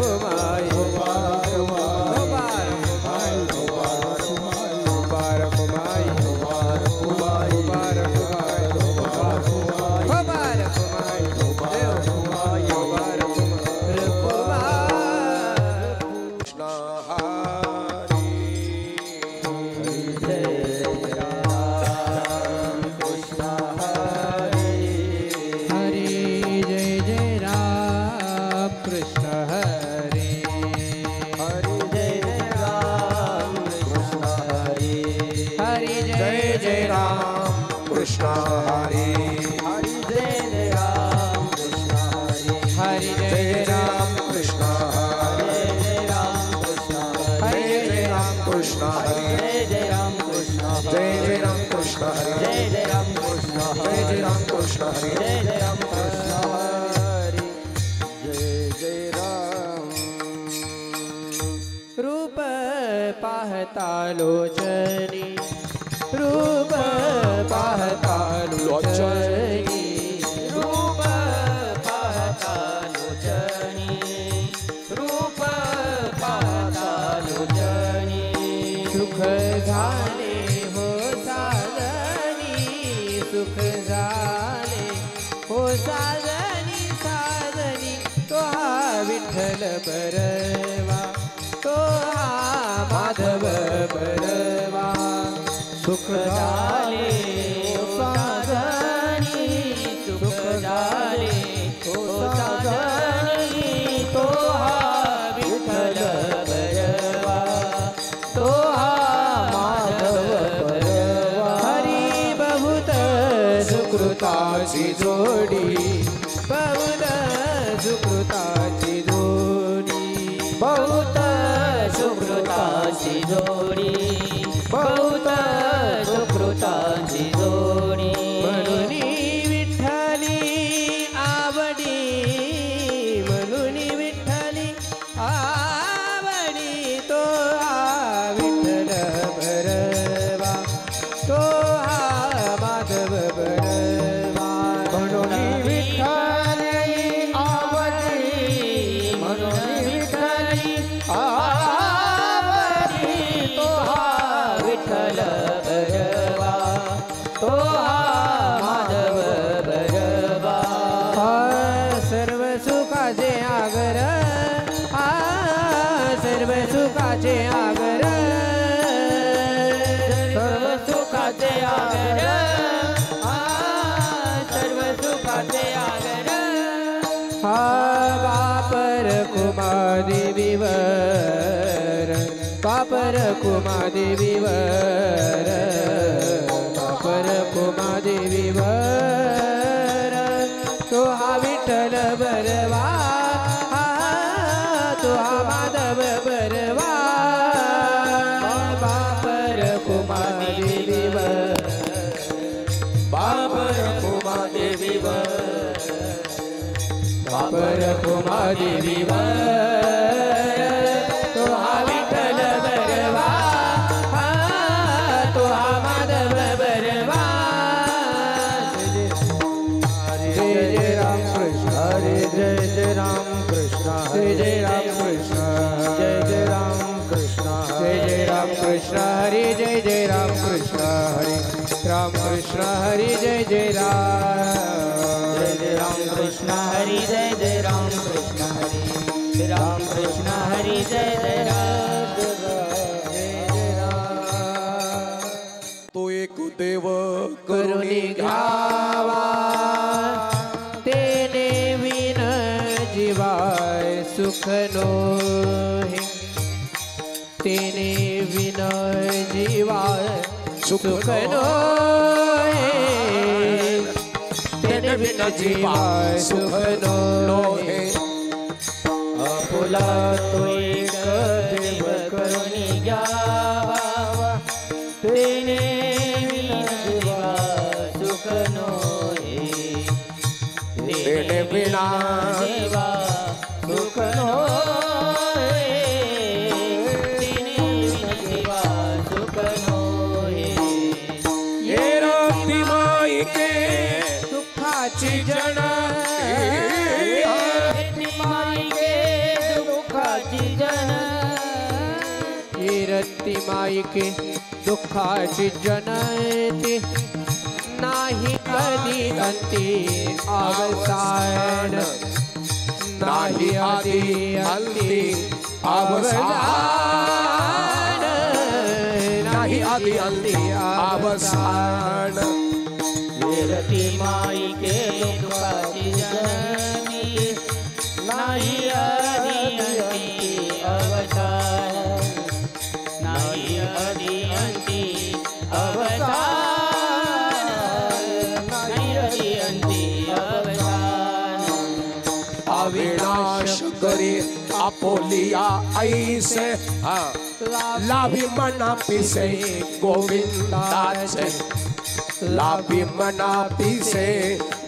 कुमाई रूप पाहता लोचनी रूप पाहता लोचनी रूप पाहता लोचनी रूप पाहता लोचनी सुख झाले हो साजनी सुख झाले हो साजनी साजनी तो हा विठ्ठल बरवा तो हा माधव बरवा सुख झाले हो साजनी सुख झाले हो साजनी तो हा विठ्ठल बरवा तो हा माधव बरवा हरी बहुत सुकृताची जोडी बहुत सुकृताची जोडी बहुत सुकृताची जोडी बहुत सुकृताची जोडी म्हणून विठ्ठली आवडी म्हणून विठ्ठली आवडी तो हा विठ्ठल बरवा तो हा माधव बरवा म्हणून विठ्ठली आवडी म्हणून विठ्ठली आवडी तो हा विठ्ठल बरवा तो हा माधव बरवा सर्व सुखाचे आगर सर्व सुखाचे आगर सर्व सुखाचे आगर सर्व सुखाचे आगर बापर कुमादेवीवर बापर कुमादेवीवर बापर कुमादेवीवर तो हा विठ्ठल बरवा तो हा माधव बरवा बापर कुमादेवीवर बापर कुमादेवीवर बापर कुमादेवीवर तो हा विठ्ठल बरवा तो हा माधव बरवा जय जय राम कृष्ण हरे जय जय राम कृष्ण जय जय राम कृष्ण जय जय राम कृष्ण जय जय राम कृष्ण हरे जय जय राम कृष्ण हरे राम कृष्ण हरे जय जय राम कृष्ण हरे जय जय राम कृष्ण हरे राम कृष्ण हरे जय जय राम तो एक देव करुणी घ्यावा तेने विन जीवाय सुख नोहे तेने विन जीवाय सुख नोहे तेने विन जीवाय सुख नोहे आपुला तो एक देव करुणी घ्यावा तेने विन जीवाय सुख नोहे तेने विना जीवा सुख नोहे तेने विन जीवा सुख नोहे ये राती माई के दुःखाची जण माई के दुःख दुःखाची जननी हे रती माईके दुःखाची जनती नाही कधी अंती अवसान नाही आधी अंती अवसान नाही आधी अंती अवसान रती माई के दुःखाची जननी नाही आधी अंती अवसान नाही आधी अंती अवसान नाही आधी अंती अवसान अविनाश करे आपोलिया ऐसे लाभी मना पिसे गोविंदाचे लाभी मना पिसे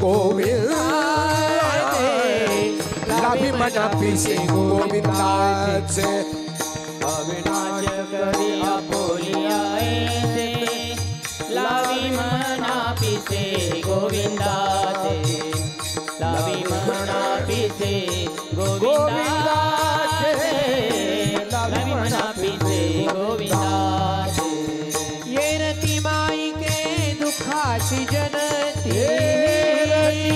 गोविंदाचे लाभी मना पिसे गोविंदाचे अविनाश करी आपोलिया ऐसे लावी मना पिसे गोविंदाचे लावी मना पिसे गोविंदाचे लावी मना पिसे गोविंदाचे ये रती माई के दुःखाची जनती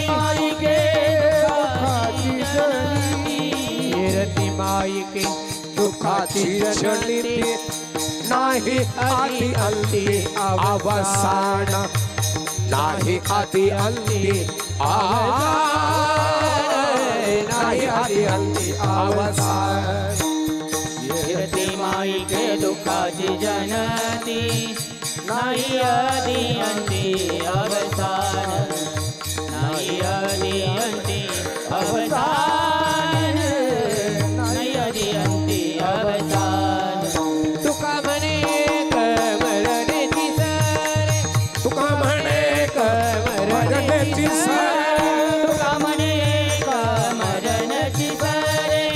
माई के दुःखाची जननी ये रती माई के दुःखाची जनती नाही आधी अंती अवसान नाही आधी अंती नाही आधी अंती अवसान रती माई के दुःखाची जनती नाही आधी अंती अवसान नाही आधी अंती अवसान नाही आधी अंती अवसान तुका म्हणे कमरण्याची सरे तुका म्हणे कमरण्याची सरे तुका म्हणे कमरण्याची सरे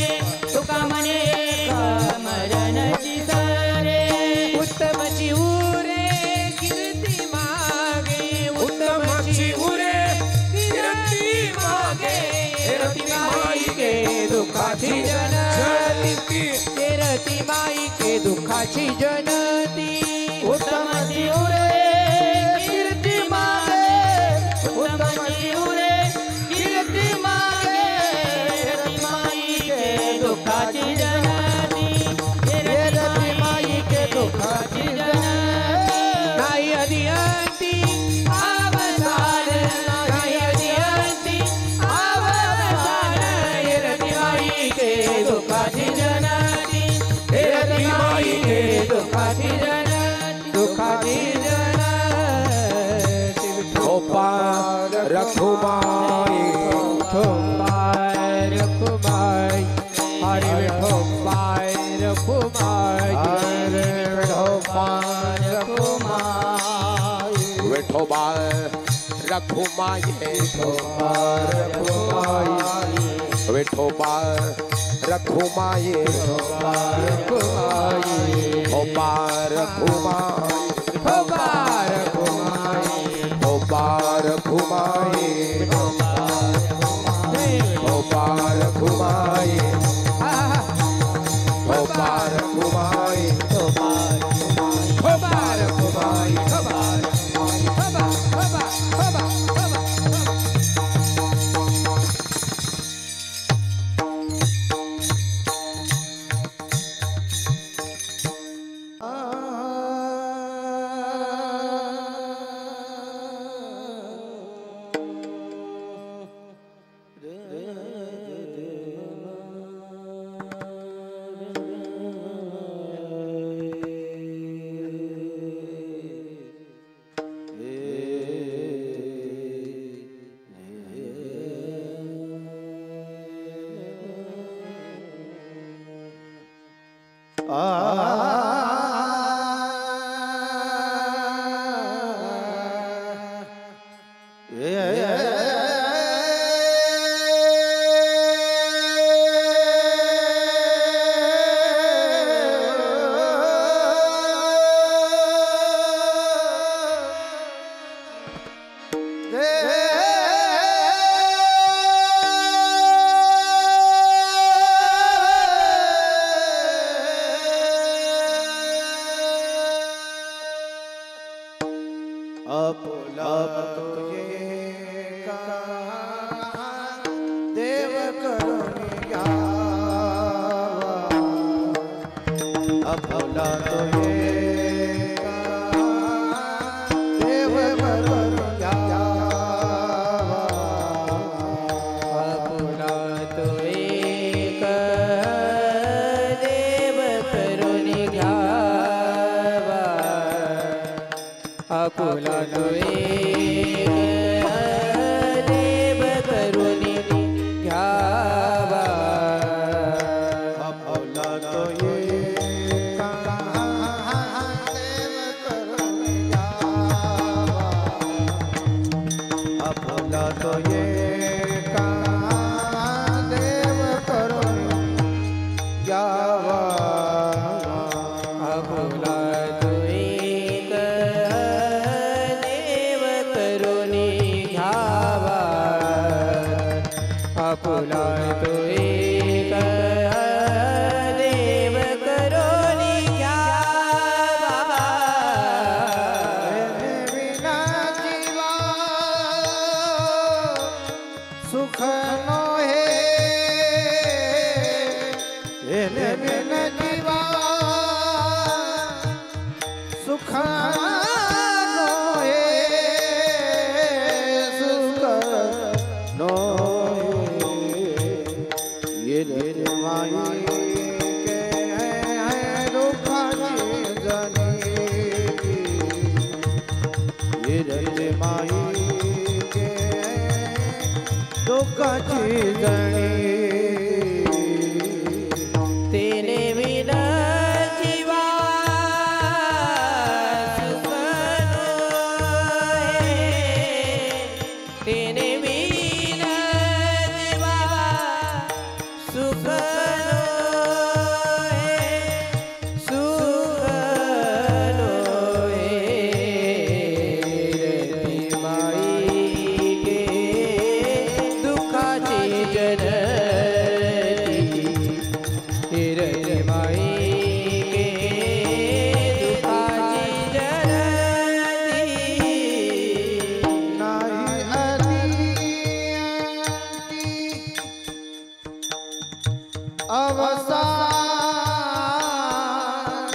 तुका म्हणे कमरण्याची सरे उत्तमची उरे कीर्ती मागे उत्तमची उरे कीर्ती मागे रती माई के दुःखाची जनती रती माई के दुःखाची जनती उत्तमची उरे कीर्ती मागे उत्तमची उरे कीर्ती मागे रती माई के दुःखाची जननी रती माई के दुःखाची जननी नाही अधियंती अवसान नाही अधियंती अवसान ये रती माई के दुःखाची जननी रती माई के दुःखाची जननी दुःखाची जनती गोपाल रखुमाई ठोंबाय रखुमाई हरे ठोंबाय रखुमाई हरे ठोंबाय रखुमाई विठोबाल रखुमाई ठोंबाय रखुमाई विठोबाल रखुमाई रखुमाई गोपाल रखुमाई ठोंबाय रखुमाई गोपाल रखुमाई गोपाल रखुमाई गोपाल रखुमाई ठोंबाय रखुमाई ठोंबाय अब तो ये कहा देव करुणिया अब भोला तो ये देव करुणिया अपुला तो एक देव करुणी घ्यावा अपुला तो एक देव करुणी घ्यावा अपुला तो ये देव करुणिया अपुला तो ये देव करुणिया अपुला तो एक देव करुणी घ्यावा अपुला तो एक देव करुणी घ्यावा विना जीवा सुख नो हे एने बिना जीवा सुख नो हे सुख नो हे ये माई के है दुख जनी ये रे माई के दुख जनी तेने बिना जीवा सुख नो है तेने बिना जीवा सुख नो है सुख नो है रति माई के दुखाची जनती हिरण्य माई के दुखाची जनती नाई अति अवसान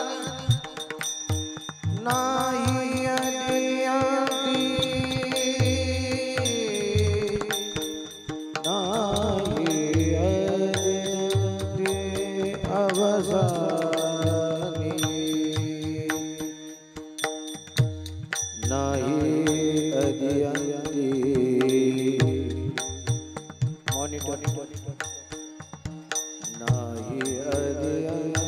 नाई अति अवसानी नाही अदियंती मॉनिटर नाही अदियंती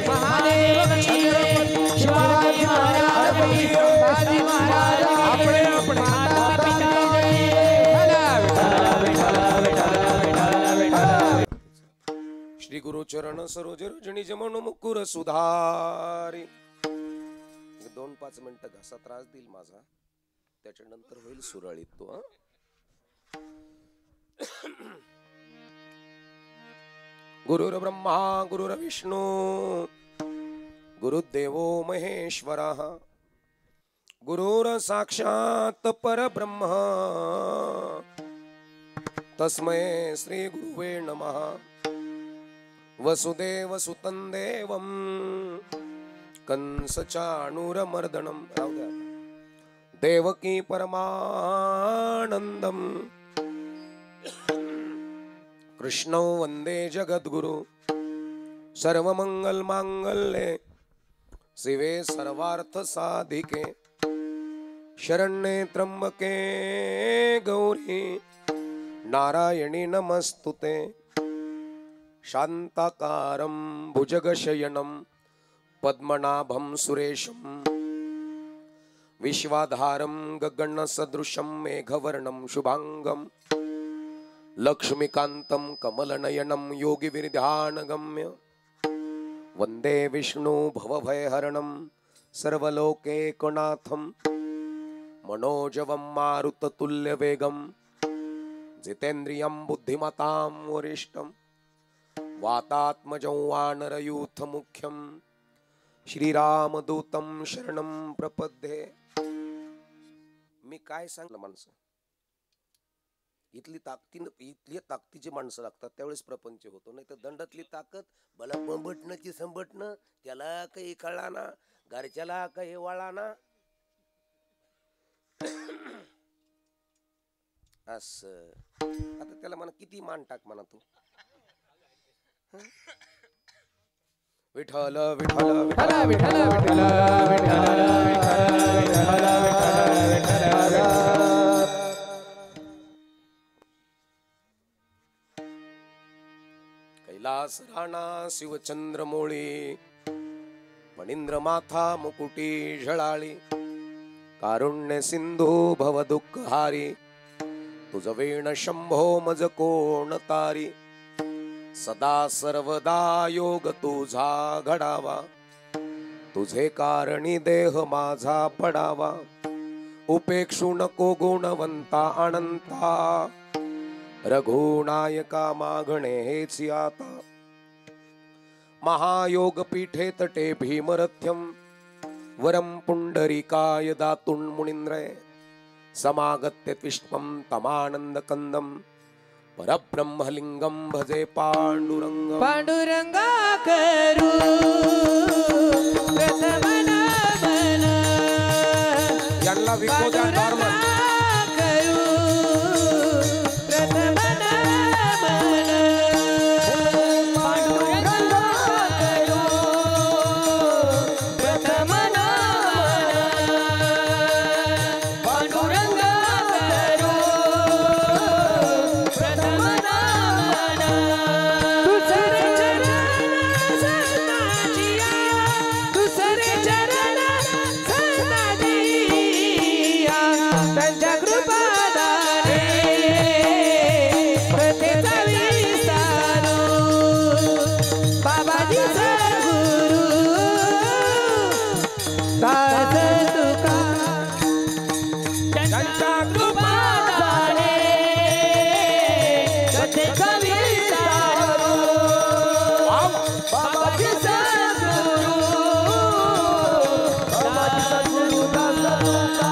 महादेव गुरुचरण सरोज रजनी जमन मुकुर सुधारी. 2-5 मिनिटं घासा त्रास देईल माझा, त्याच्यानंतर होईल सुरळीत तो. गुरुर ब्रह्मा गुरुर विष्णू गुरुदेवो महेश्वरः गुरुर साक्षात परब्रह्म तस्मै श्री गुरुवे नमः. वसुदेव सुतं देवं कंस चाणूरमर्दनं देवकी परमानंदं कृष्णौ वंदे जगद्गुरु. सर्वमंगल मांगल्ये शिवे सर्वार्थ साधिके शरण्ये त्र्यंबके गौरी नारायणी नमस्तुते. शांताकारं भुजगशयनं पद्मनाभं सुरेशं विश्वाधारं गगनसदृशं मेघवर्णं शुभांगं लक्ष्मीकान्तं कमलनयनं योगिविरध्यानगम्य वन्दे विष्णु भवभयहरणं सर्वलोकैकनाथं मनोजवं मारुततुल्यवेगं जितेन्द्रियं बुद्धिमतां वरिष्ठं वातात्मजं वानरयूथमुख्यं श्रीरामदूतं शरणं प्रपद्ये. मी काय सांगलं माणसं, इथली ताकदीची माणसं लागतात त्यावेळेस प्रपंच होतो. नाही तर दंडातली ताकद भला बंबटणं की संबटणं त्याला काही कळला ना, घरच्याला काही वळा ना. असं आता त्याला म्हणा किती मान टाक म्हणा तू. विठ्ठल विठ्ठल विठ्ठल विठ्ठल विठ्ठल कैलास राणा शिवचंद्रमोळी मणिंद्र माथा मुकुटी झळाळी कारुण्य सिंधू भव दुःखहारी तुझ वेण शंभो मज कोण तारी. सदा सर्वदा योग तुझा घडावा तुझे कारणी देह माझा पडावा. उपेक्षू नको गुणवंता अनंता रघुनायका मागणे हेच आता. महायोग पीठे तटे भीमरथ्यम वरम पुंडरीकाय दातुं मुनींद्रय समागत्य विष्णं तमानंद कंदम परब्रह्मलिंगम भजे पांडुरंगम. पांडुरंगा करू प्रथम नमन यांना विकोद्या नॉर्मल करू प्रथम नमन पांडुरंगा करू प्रथम नमन पांडुरंगा करू प्रथम नमन. दुसरे चरण संताजिया दुसरे चरण संताजिया त्यांच्या कृपादाने प्रथेचा विस्तारू बाबाजी सद्गुरु दास तुका त्यांच्या कृपादाने प्रथेचा विस्तारू बाबाजी सद्गुरु दास तुका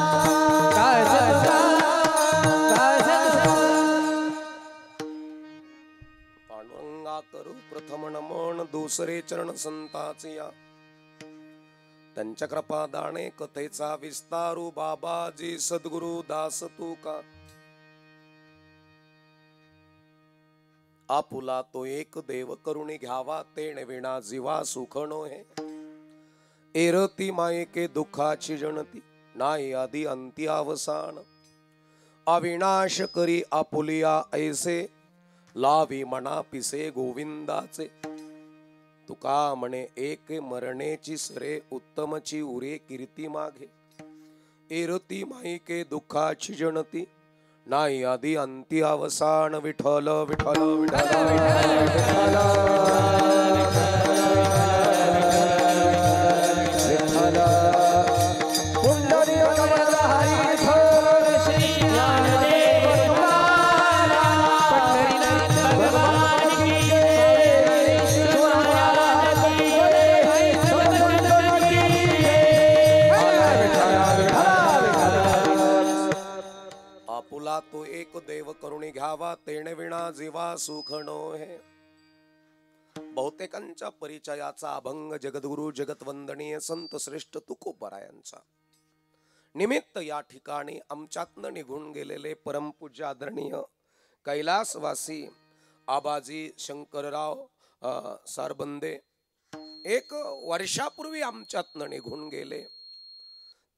पांडुरंगा करू प्रथम नमन दुसरे चरण संताचिया त्यांच्या कृपादाने कथेचा विस्तारू बाबाजी सद्गुरु दास तुका. आपुला तो एक देव करुणी घ्यावा तेणे विना जीवा सुख नोहे. एरती मायके दुःखाची जनती नाही आधी अंती अवसान. अविनाश करी आपुलिया ऐसे लावी मना पिसे गोविंदाचे. तुका म्हणे एक मरणेची सरे उत्तमची उरे कीर्ती मागे. एरती मायके दुःखाची जनती नाही आधी अंती अवसान. विठ्ठल विठ्ठल विठ्ठल विठ्ठल घ्यावा तेणे विना जीवा सुख नोहे. बहुतेकांच्या परिचयाचा अभंग जगद्गुरु जगतवंदनीय संत श्रेष्ठ तुकोबरायांचा निमित्त या ठिकाणी आमच्यातनं निघून गेलेले परमपूज्य आदरणीय कैलासवासी आबाजी शंकरराव सारबंदे एक वर्षापूर्वी आमच्यातनं निघून गेले.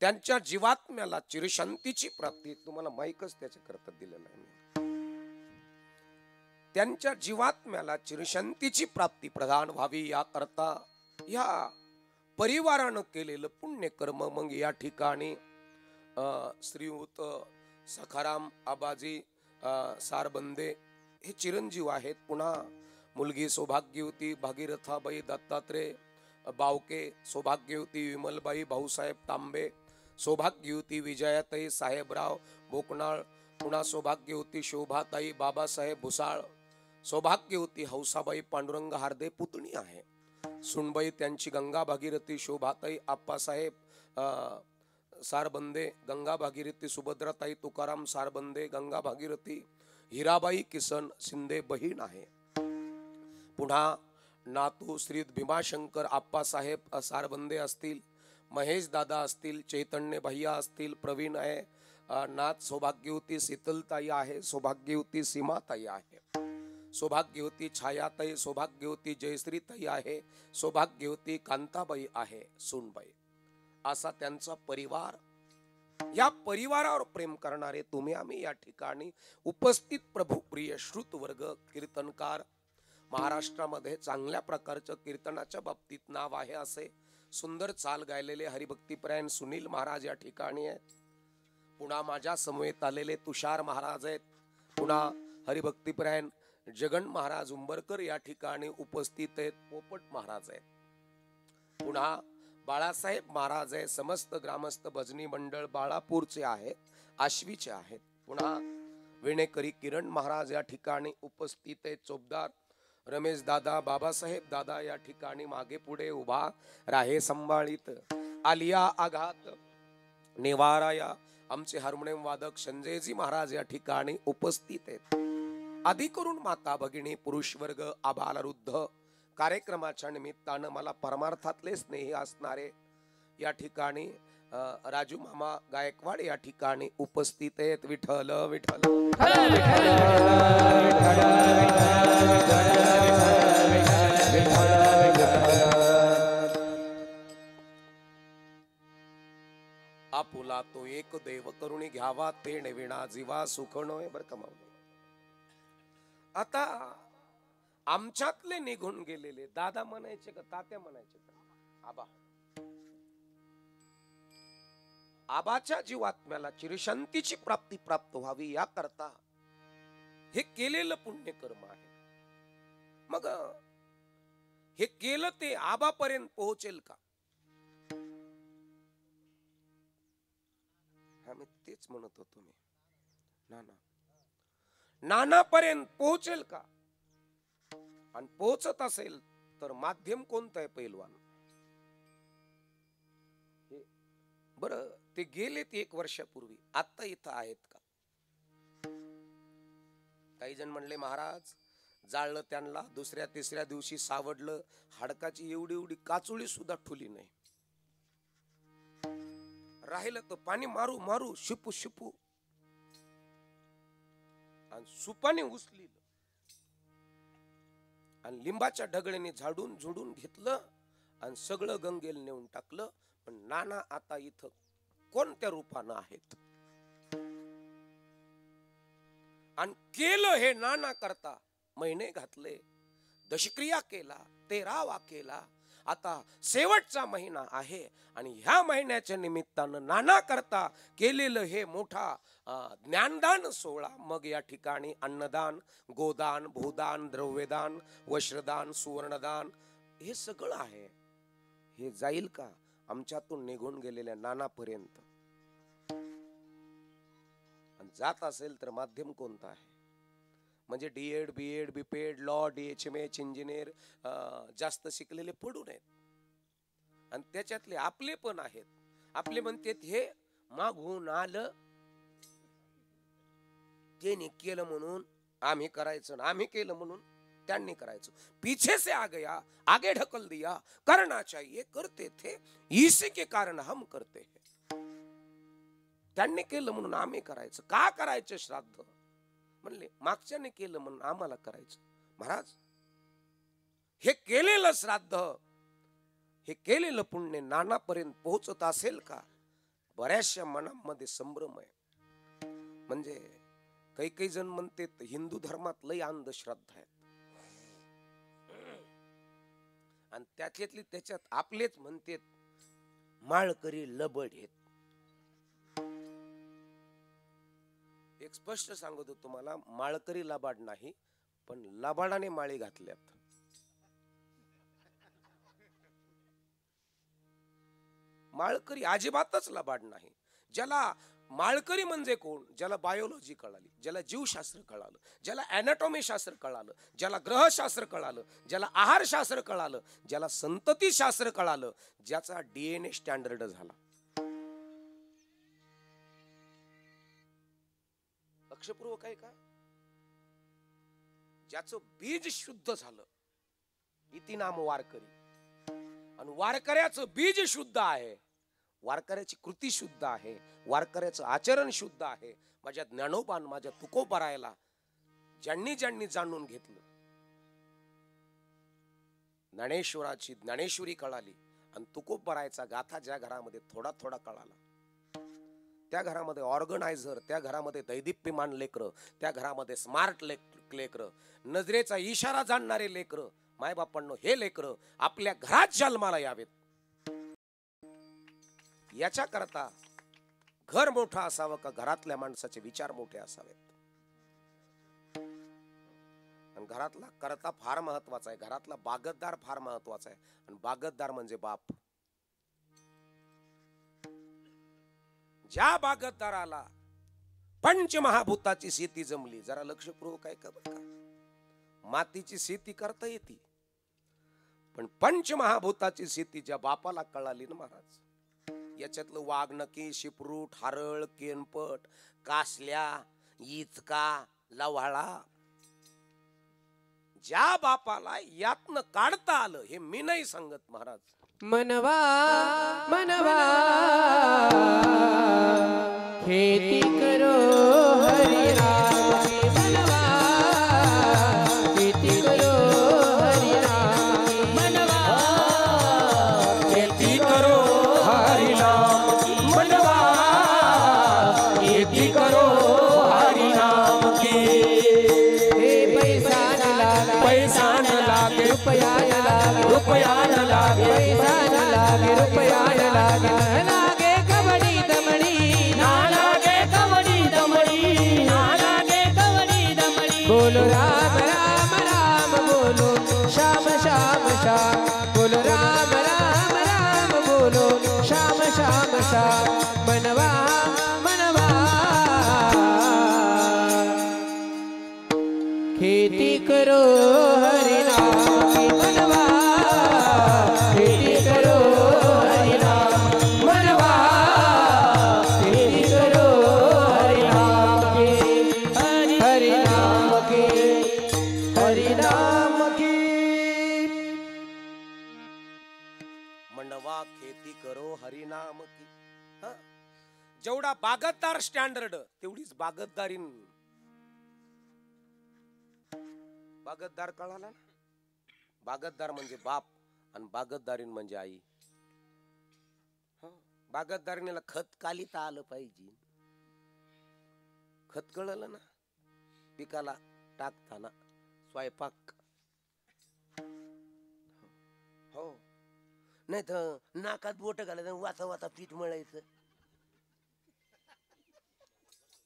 त्यांच्या जीवात्म्याला चिरशांतीची प्राप्ती, तुम्हाला माईकच त्याच्या करता दिलेलं आहे. त्यांच्या जीवात्म्याला चिरशांतीची प्राप्ती प्रदान व्हावी याकरता या परिवारानं केलेलं पुण्यकर्म. मग या ठिकाणी श्रीयुत सखाराम आबाजी सारबंदे हे चिरंजीव आहेत. पुन्हा मुलगी सौभाग्यवती भागीरथाबाई दत्तात्रय बावके, सौभाग्यवती विमलबाई भाऊसाहेब तांबे, सौभाग्यवती विजयाताई साहेबराव बोकनाळ, पुन्हा सौभाग्यवती शोभाताई बाबासाहेब भुसाळ, सौभाग्यवती हौसाबाई पांडुरंग हार्दे पुतणी आहे. सुनबाई त्यांची गंगा भागीरथी शोभाताई आप्पासाहेब सारबंदे, गंगा भागीरथी सुभद्राताई तुकाराम सारबंदे, गंगा भागीरथी हिराबाई किसन शिंदे बहीण आहे. पुन्हा नातू श्री भीमाशंकर आप्पासाहेब सारबंदे असतील, महेश दादा असतील, चैतन्य भैया असतील, प्रवीण आहे, नाथ सौभाग्यवती शीतलताई आहे, सौभाग्यवती सीमाताई आहे, सौभाग्यवती छायाताई, सौभाग्यवती जयश्रीताई आहे, सौभाग्यवती कांताबाई आहे, सुनबाई. असा त्यांचा परिवार. या परिवारावर प्रेम करणारे तुम्ही आम्ही या ठिकाणी उपस्थित प्रभुप्रिय श्रुतवर्ग कीर्तनकार. महाराष्ट्रामध्ये चांगल्या प्रकारचं कीर्तनाच्या बाबतीत नाव आहे असे सुंदर चाल गायलेले हरिभक्तीपरायण सुनील महाराज या ठिकाणी आहेत. पुन्हा माझ्या समवेत आलेले तुषार महाराज आहेत. पुन्हा हरिभक्तीपरायण जगन महाराज उंबरकर या ठिकाणी उपस्थित आहेत. पोपट महाराज आहेत. पुन्हा बाळासाहेब महाराज आहे. समस्त ग्रामस्थ भजनी मंडळ बाळापूरचे आहेत, आश्वीचे आहेत. पुन्हा विणेकरी किरण महाराज या ठिकाणी उपस्थित आहेत. चोपदार रमेश दादा बाबासाहेब दादा या ठिकाणी मागे पुढे उभा राहे संभाळीत. आलिया आघात निवाराया आमचे हार्मोनियम वादक संजयजी महाराज या ठिकाणी उपस्थित आहेत. आधी करून माता भगिनी पुरुष वर्ग आबालवृद्ध कार्यक्रमाच्या निमित्तानं मला परमार्थातले स्नेही असणारे या ठिकाणी राजू मामा गायकवाड या ठिकाणी उपस्थित आहेत. विठ्ठल विठ्ठल आपुला तो एक देव करुणी घ्यावा तेणे विना जीवा सुख नोहे. बर का माऊली, आता आमच्यातले निघून गेलेले दादा म्हणायचे का तात्या म्हणायचे का? आबा. आबाच्या जीवात्म्याला चिरशांतीची प्राप्ती प्राप्त व्हावी याकरता हे केलेलं पुण्यकर्म आहे. मग हे केलं ते आबापर्यंत पोहोचेल का? मी तेच म्हणत होतो. मी नानापर्यंत पोहोचेल का? आणि पोहोचत असेल तर माध्यम कोणतं आहे? पैलवान. बरं, ते गेलेत 1 वर्षापूर्वी, आता इथं आहेत का? काही जण म्हणले महाराज जाळलं त्यांना, दुसऱ्या तिसऱ्या दिवशी सावडलं, हाडकाची एवढी एवढी काचुळी सुद्धा ठुली नाही. राहिलं तर पाणी मारू मारू शिपू शिपू आणि सुपाने उचली आणि लिंबाच्या ढगळ्याने झाडून झुडून घेतलं आणि सगळं गंगेल नेऊन टाकलं. पण नाना आता इथं कोणत्या रूपानं आहेत? आणि केलं हे नाना करता महिने घातले, दशक्रिया केला, 13वा केला. आता शेवटचा महिना आहे आणि ह्या महिन्याच्या निमित्तानं नाना करता केलेलं हे मोठा ज्ञानदान सोहळा. मग या ठिकाणी अन्नदान, गोदान, भूदान, द्रव्यदान, वस्त्रदान, सुवर्णदान हे सगळं आहे. हे जाईल का आमच्यातून निघून गेलेल्या नानापर्यंत? जात असेल तर माध्यम कोणतं आहे? म्हणजे DEd, BEd, BPEd, law, DHMH, engineer जास्त शिकलेले पडू नयेत. आणि त्याच्यातले आपले पण आहेत. आपले म्हणतात हे मागून आलं, त्याने केलं म्हणून आम्ही करायचं ना, आम्ही केलं म्हणून त्यांनी करायचं. पीछे से आ गया आगे ढकल दिया, करना चाहिए करते थे, इसी के कारण हम करते हैं. त्यांनी केलं म्हणून आम्ही करायचं. का करायचं श्राद्ध? म्हणले मागच्याने केलं म्हणून आम्हाला करायचं. महाराज, हे केलेलं श्राद्ध, हे केलेलं पुण्य नानापर्यंत पोहोचत असेल का? बऱ्याचशा मनामध्ये संभ्रम आहे. म्हणजे काही जण म्हणते हिंदू धर्मात लय अंधश्रद्धा आहेत, आणि त्याच्यातली त्याच्यात आपलेच म्हणते माळकरी लबड आहेत. एक स्पष्ट सांगतो तुम्हाला, माळकरी लबाड नाही, पण लबाडाने माळी घातल्यात. माळकरी अजिबातच लबाड नाही. ज्याला माळकरी म्हणजे कोण? ज्याला बायोलॉजी कळाली, ज्याला जीवशास्त्र कळालं, ज्याला ॲनाटॉमी शास्त्र कळालं, ज्याला ग्रहशास्त्र कळालं, ज्याला आहारशास्त्र कळालं, ज्याला संतती शास्त्र कळालं, ज्याचा DNA स्टँडर्ड झाला. लक्षपूर्वक आहे का? ज्याचं बीज शुद्ध झालं, इति नाम वारकरी. आणि वारकऱ्याचं बीज शुद्ध आहे, वारकऱ्याची कृती शुद्ध आहे, वारकऱ्याचं आचरण शुद्ध आहे. माझ्या ज्ञानोबान, माझ्या तुकोबरायला ज्यांनी ज्यांनी जाणून घेतलं, ज्ञानेश्वराची ज्ञानेश्वरी कळाली, आणि तुकोबरायचा गाथा ज्या घरामध्ये थोडा थोडा कळाला, त्या घरामध्ये ऑर्गनायझर, त्या घरामध्ये दैदिप्यमान लेकरं, त्या घरामध्ये स्मार्ट लेकरं, नजरेचा इशारा जाणणारे लेकरं, मायबापांनो हे लेकरं आपल्या घरात जन्माला यावेत. याच्या करता घर मोठं असावं का घरातल्या माणसाचे विचार मोठे असावेत. आणि घरातला करता फार महत्वाचा आहे, घरातला बागतदार फार महत्वाचा आहे. आणि बागतदार म्हणजे बाप. ज्या बागतदाराला पंचमहाभूताची शेती जमली, जरा लक्षपूर्वक आहे का बरं का, मातीची शेती करता येते, पण पंचमहाभूताची शेती ज्या बापाला कळाली ना महाराज, याच्यातलं वाघनकी, शिपरूट, हारळ, केनपट, कासल्या, इचका, लव्हाळा, ज्या बापाला यातनं काढता आलं, हे मी नाही सांगत महाराज, मनवा मनवा खेती करो हरि राम की. मनवा खेती करो हरि राम की. मनवा खेती करो हरि राम की. मनवा खेती करो हरि राम की. हे पैसा न लागे, पैसा न लागे, रुपया न लागे, रुपया न लागे, पैसा न लागे, रुपया न लागे, न लागे कबड्डी दमड़ी, ना लागे कबड्डी दमड़ी, ना लागे कबड्डी दमड़ी. बोलो राम राम राम, बोलो श्याम श्याम श्याम, बोलो राम राम राम, बोलो श्याम श्याम श्याम. मनवा मनवा खेती करो हरि नाम की. मनवा खेती करो हरि नाम, मनवा खेती करो हरि नाम की. हरि नाम की, हरि नाम की. मंडवा खेती करो हरिनाम की. जेवढा बागतदार स्टँडर्ड तेवढीच बागतदारीन. बागतदार कळाला ना, बागतदार म्हणजे बाप आणि बागतदारीन म्हणजे आई. बागतदारीला खत कालिता आलं पाहिजे. खत कळलं ना, पिकाला टाकताना स्वयंपाक. हो, नाही तर नाकात बोट घालायचं, वाचा वाचा पीठ मळायचं,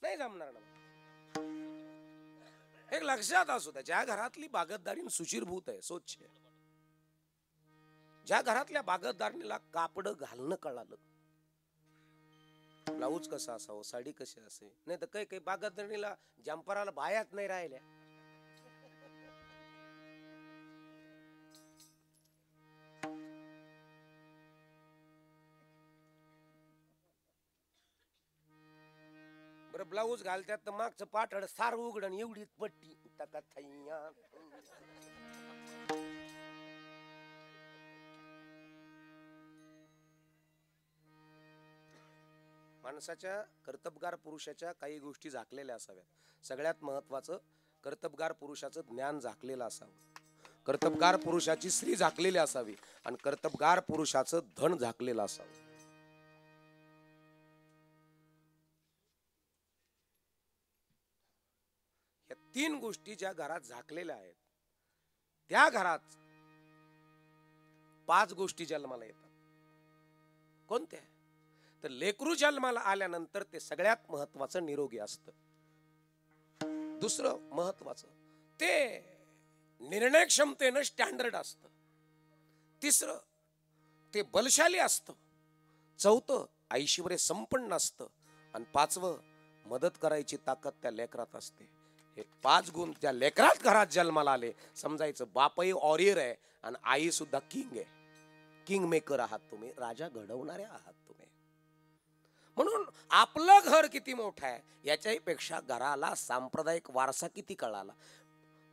नाही जमणार ना. एक लक्षात असू द्या, ज्या घरातली बागतदारी सुचिरभूत आहे, स्वच्छ आहे, ज्या घरातल्या बागतदारणीला कापड घालणं कळालं, ब्लाऊज कसा असावं, साडी कशी असे, नाही तर काही काही बागतदारणीला जंपराला बायाच नाही राहिल्या. ब्लाऊज घालत्यात तर मागचं पाठड सार उघडण एवढी पट्टी तका थैया. माणसाच्या कर्तबगार पुरुषाच्या काही गोष्टी झाकलेल्या असाव्यात. सगळ्यात महत्वाचं कर्तबगार पुरुषाचं ज्ञान झाकलेलं असावं, कर्तबगार पुरुषाची स्त्री झाकलेली असावी आणि कर्तबगार पुरुषाचं धन झाकलेलं असावं. या तीन गोष्टी ज्या घरात झाकलेल्या आहेत त्या घरात 5 गोष्टी जन्माला येतात. कोणत्या? तर लेकरू जन्माला आल्यानंतर ते सगळ्यात महत्वाचं निरोगी असतं. दुसरं महत्वाचं ते निर्णय क्षमतेनं स्टँडर्ड असतं. तिसरं ते बलशाली असतं. चौथं ऐश्वर्य संपन्न असतं. आणि 5वं मदत करायची ताकद त्या लेकरात असते. हे 5 गुण त्या लेकरात घरात जन्माला आले समजायचं बापही ऑरियर आहे आणि आई सुद्धा किंग आहे. किंग मेकर आहात तुम्ही, राजा घडवणारे आहात तुम्ही. म्हणून आपलं घर किती मोठं आहे याच्याही पेक्षा घराला सांप्रदायिक वारसा किती कळाला.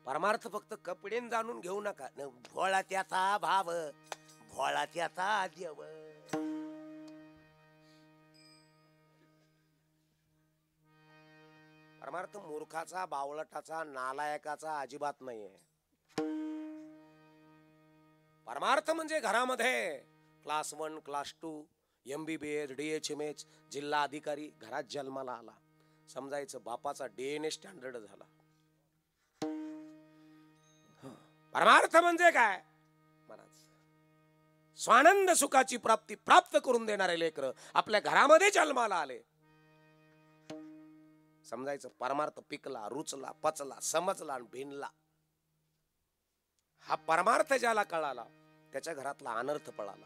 परमार्थ फक्त कपडे जाणून घेऊ नका. भोळा त्याचा भाव, भोळा त्याचा देव. परमार्थ मूर्खाचा, बावळटाचा, नालायकाचा अजिबात नाहीये. परमार्थ म्हणजे घरामध्ये क्लास 1, क्लास 2, MBBS, DHMH, जिल्हा अधिकारी घरात जन्माला आला समजायचं बापाचा DNA स्टँडर्ड झाला. परमार्थ म्हणजे काय? स्वानंद सुखाची प्राप्ती प्राप्त करून देणारे लेकर आपल्या घरामध्ये जन्माला आले समजायचं परमार्थ पिकला, रुचला, पचला, समजला आणि भिनला. हा परमार्थ ज्याला कळाला त्याच्या घरातला अनर्थ पळाला.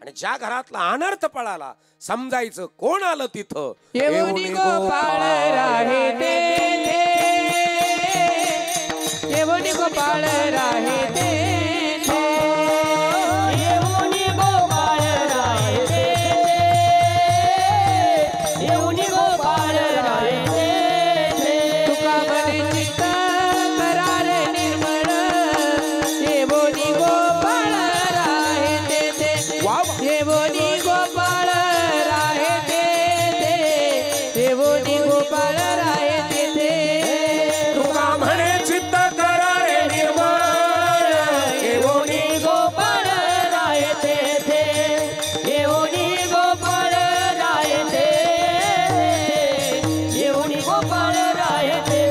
आणि ज्या घरातला अनर्थ पळाला समजायचं कोण आलं तिथं? येऊनी गोपाळ राहे ते, येऊनी गोपाळ राहे ते, येऊनी गोपाळ राहे ते, येऊनी गोपाळ राहे ते. तुका मन चित्त करार निर्मळ, येऊनी गोपाळ राहे ते, येऊनी गोपाळ राहे ते, येऊनी गोपाळ राहे ते. तुका म्हणे चित्त करारे निर्मळ, येऊनी गोपाळ राहे ते, येऊनी गोपाळ राहे ते, येऊनी गोपाळ राहे ते.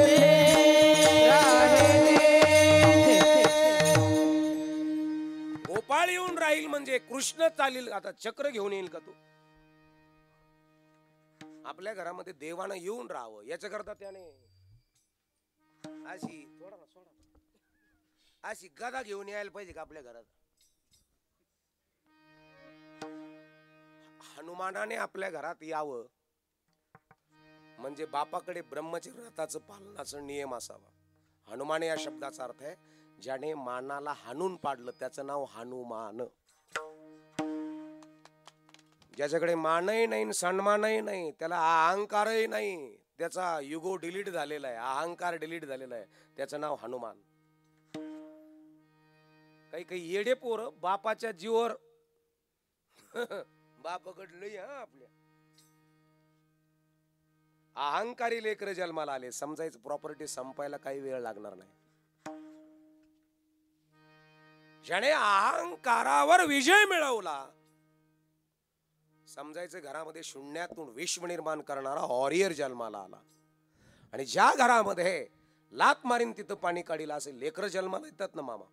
गोपाळ येऊन राहील म्हणजे कृष्ण चालील. आता चक्र घेऊन येईल का तू? आपल्या घरामध्ये देवानं येऊन राहावं याच्याकरता त्याने अशी सोडा ना, सोडा ना, अशी गदा घेऊन यायला पाहिजे का आपल्या घरात? हनुमानाने आपल्या घरात यावं म्हणजे बापाकडे ब्रह्मचर्य व्रताचं पालनाचा नियम असावा. हनुमान या शब्दाचा अर्थ आहे ज्याने मानाला हाणून पाडलं त्याचं नाव हनुमान. ज्याच्याकडे मानही नाही, सन्मानही नाही, त्याला अहंकारही नाही, त्याचा युगो डिलीट झालेला आहे, अहंकार डिलीट झालेला आहे, त्याचं नाव हनुमान. काही काही येडे पोर बापाच्या जीवर बापाकडे आपल्या अहंकारी लेकर जन्माला आले समजायचं प्रॉपर्टी संपायला काही वेळ लागणार नाही. ज्याने अहंकारावर विजय मिळवला समजायचं घरामध्ये शून्यातून विश्व निर्माण करणारा ऑरियर जन्माला आला. आणि ज्या घरामध्ये लात मारीन तिथं पाणी काढीला असे लेकर जन्माला येतात ना मामा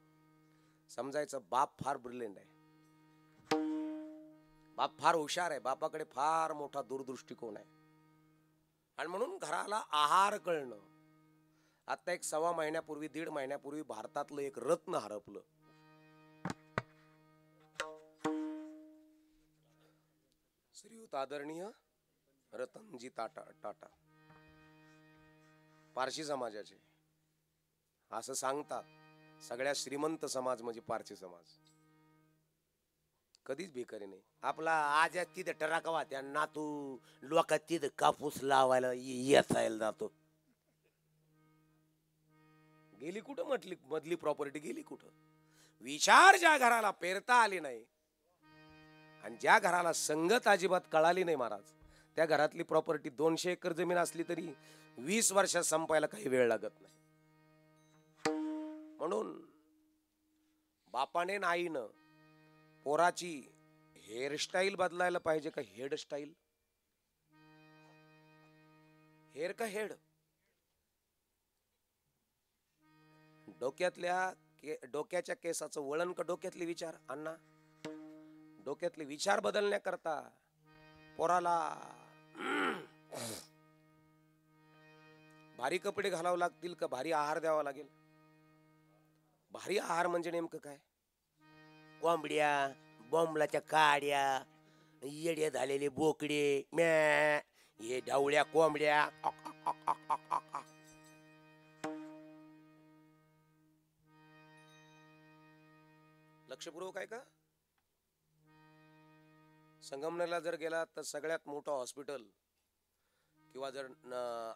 समजायचं बाप फार ब्रिलियंट आहे, बाप फार हुशार आहे, बापाकडे फार मोठा दूरदृष्टिकोन आहे. आणि म्हणून घराला आहार कळणं. आता एक 1.25 महिन्यापूर्वी 1.5 महिन्यापूर्वी भारतातलं एक रत्न हरपलं. श्रीयुत आदरणीय रतनजी टाटा पारशी समाजाचे असं सांगतात. सगळ्यात श्रीमंत समाज म्हणजे पारशी समाज. कधीच भिकारी नाही. आपला आज तिथं टराकावा त्या नातू लोकात तिथं कापूस लावायला येसायला जातो. गेली कुठं मधली प्रॉपर्टी गेली कुठं? विचार ज्या घराला पेरता आली नाही आणि ज्या घराला संगत अजिबात कळाली नाही महाराज, त्या घरातली प्रॉपर्टी 200 एकर जमीन असली तरी 20 वर्षात संपायला काही वेळ लागत नाही. म्हणून बापाने आणि आईनं पोराची हेअरस्टाईल बदलायला पाहिजे का हेडस्टाईल? हेअर का हेड? डोक्याच्या केसाचं वळण का डोक्यातले विचार? अण्णा, डोक्यातले विचार बदलण्याकरता पोराला भारी कपडे घालावं लागतील का भारी आहार द्यावा लागेल? भारी आहार म्हणजे नेमकं काय? कोंबड्या, बोंबलाच्या काड्या, येड्या झालेले बोकडे, म्या हे ढवळ्या कोंबड्या, लक्षपूर्वक आहे का? संगमनेरला जर गेला तर सगळ्यात मोठं हॉस्पिटल, किंवा जर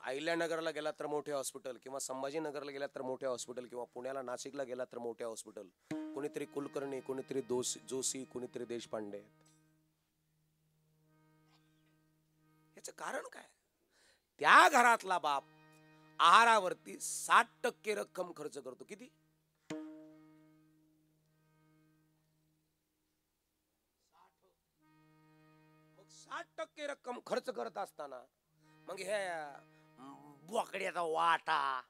अहिल्यानगरला गेला तर मोठे हॉस्पिटल, किंवा संभाजीनगरला गेला तर मोठे हॉस्पिटल, किंवा पुण्याला नाशिकला गेला तर मोठे हॉस्पिटल. कोणीतरी कुलकर्णी, कोणीतरी जोशी, कोणीतरी देशपांडे. याचं कारण काय? त्या घरातला बाप आहारावरती 60% रक्कम खर्च करतो. किती? 60% रक्कम खर्च करत असताना मग हे बोकड्याचा वाटा,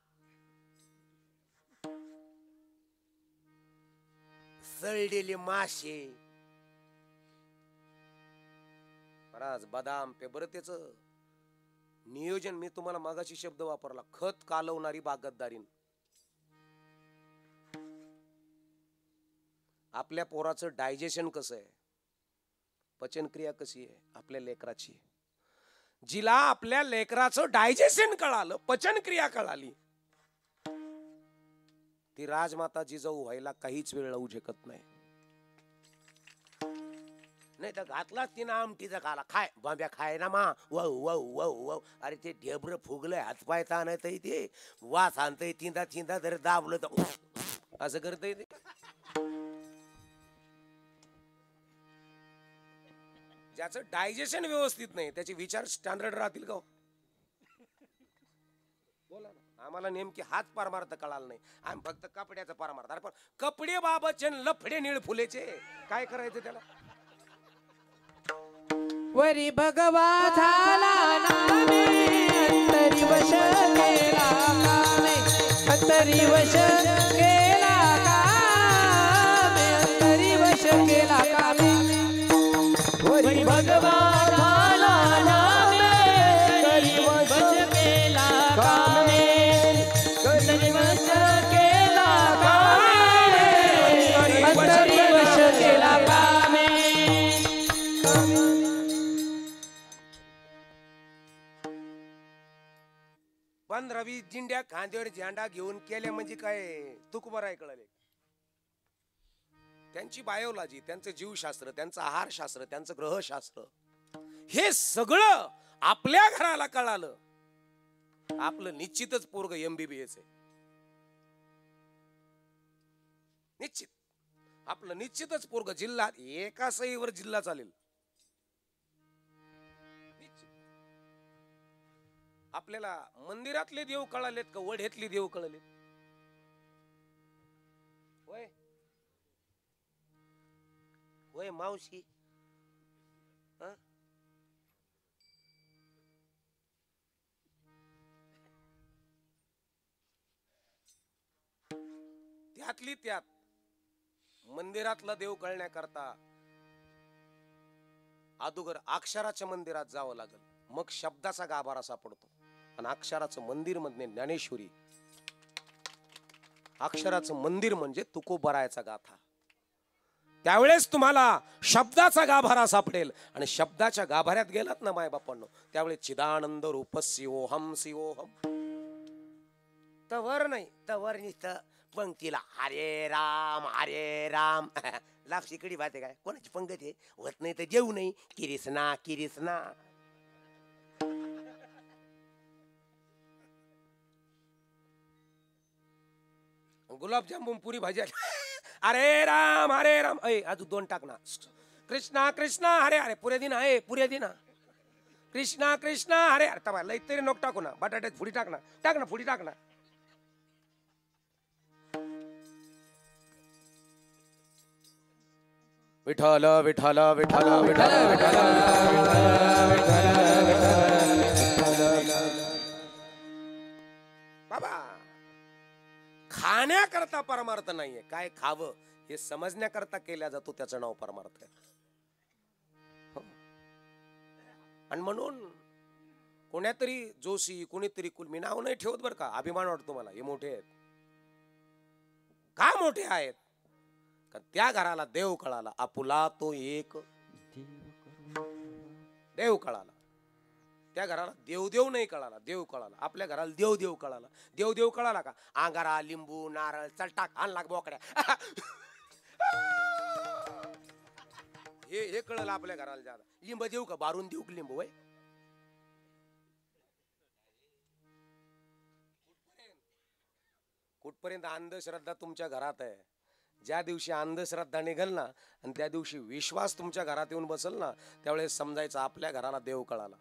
सळलेले मासे, महाराज बदाम पे बरं त्याचं नियोजन. मी तुम्हाला मागाशी शब्द वापरला, खत कालवणारी बागतदारीन. आपल्या पोराचं डायजेशन कसं आहे, पचनक्रिया कशी आहे आपल्या लेकराची? जिला आपल्या लेकराचं डायजेशन कळालं, पचनक्रिया कळाली, ती राजमाता जिजाऊ व्हायला काहीच वेळ लावू शकत नाही. नाही तर घातलाच तिनं आमटीचा खाला, खाय बांब्या खाय ना मा, वाव वाव वाव वाव. अरे ते ढेबर फुगलंय, हातपाय ताणत ते वास आणतंय, चिंदा चिंदा जर दाबलं तर असं करता येते. ज्याचं डायजेशन व्यवस्थित नाही त्याचे विचार स्टँडर्ड राहतील का? बोला ना. आम्हाला नेमकी हाच पारमार्थ कळाला नाही, आम्ही फक्त कपड्याचा पारमार्थ. अरे पण कपडे बाबतचे लफडे निळ फुलेचे काय करायचं त्याला? वरी भगवा झाला नामे, अंतरी वश केला कामे, अंतरी वश केला कामे, अंतरी वश केला कामे. वरी भगवा झाला नामे, अंतरी वश केला कामे, अंतरी वश केला कामे, अंतरी वश केला कामे. 15-20 जिंड्या खांद्यावर झेंडा घेऊन केल्या म्हणजे काय तुकबर आहे कळले? त्यांची बायोलॉजी, त्यांचं जीवशास्त्र, त्यांचं आहारशास्त्र, त्यांचं ग्रहशास्त्र, हे सगळं आपल्या घराला कळालं. आपलं निश्चितच पोरग MBBS आहे. निश्चित आपलं निश्चितच पोरग जिल्हा, एका सहीवर जिल्हा चालेल. आपल्याला मंदिरातले देव कळालेत का वढ्यातले देव कळले? होय होय मावशी. त्यातली त्यात मंदिरातला देव कळण्याकरता अगोदर अक्षराच्या मंदिरात जावं लागल, मग शब्दाचा गाभारा सापडतो. आणि अक्षराचं मंदिर म्हणजे ज्ञानेश्वरी, अक्षराचं मंदिर म्हणजे तुकोबरायचा गाथा. त्यावेळेस तुम्हाला शब्दाचा गाभारा सापडेल. आणि शब्दाच्या गाभाऱ्यात गेलात ना माय बापांनो, त्यावेळेस चिदानंद रूप शिवोहम शिवोहम. तवर नाही, तवर नुसतं पंक्तीला हरे राम लापशी कडी बात आहे काय कोणाची पंगत आहे होत नाही तर जेऊ नाही किरिसना किरिसना गुलाबजामुन पुरी भाजी हरे राम अय अजून 2 टाक ना कृष्णा कृष्णा हरे हरे पुरे दिन आहे पुरे दिन कृष्णा कृष्णा हरे हरे तबा लई तरी नोक टाकू ना बटाट्यात फुडी टाक ना फुडी टाक ना विठ्ठल विठ्ठल विठ्ठल विठ्ठल बाबा खाण्याकरता परमार्थ नाहीये काय खावं हे समजण्याकरता केल्या जातो त्याचं नाव परमार्थ आहे आणि म्हणून कोण्यातरी जोशी कोणीतरी मी नाव नाही ठेवत बरं का अभिमान वाटतो मला हे मोठे आहेत का मोठे आहेत का त्या घराला देव कळाला आपुला तो एक देव कळाला त्या घराला देव नाही कळाला देव कळाला आपल्या घराला देव कळाला देव कळाला का अंगारा लिंबू नारळ चल टाक आण लाग बोकड्या हे कळलं आपल्या घराला ज्यादा लिंब देऊ का बारून देऊ का लिंबू वय कुठपर्यंत अंधश्रद्धा तुमच्या घरात आहे ज्या दिवशी अंधश्रद्धा निघल ना आणि त्या दिवशी विश्वास तुमच्या घरात येऊन बसल ना त्यावेळेस समजायचं आपल्या घराला देव कळाला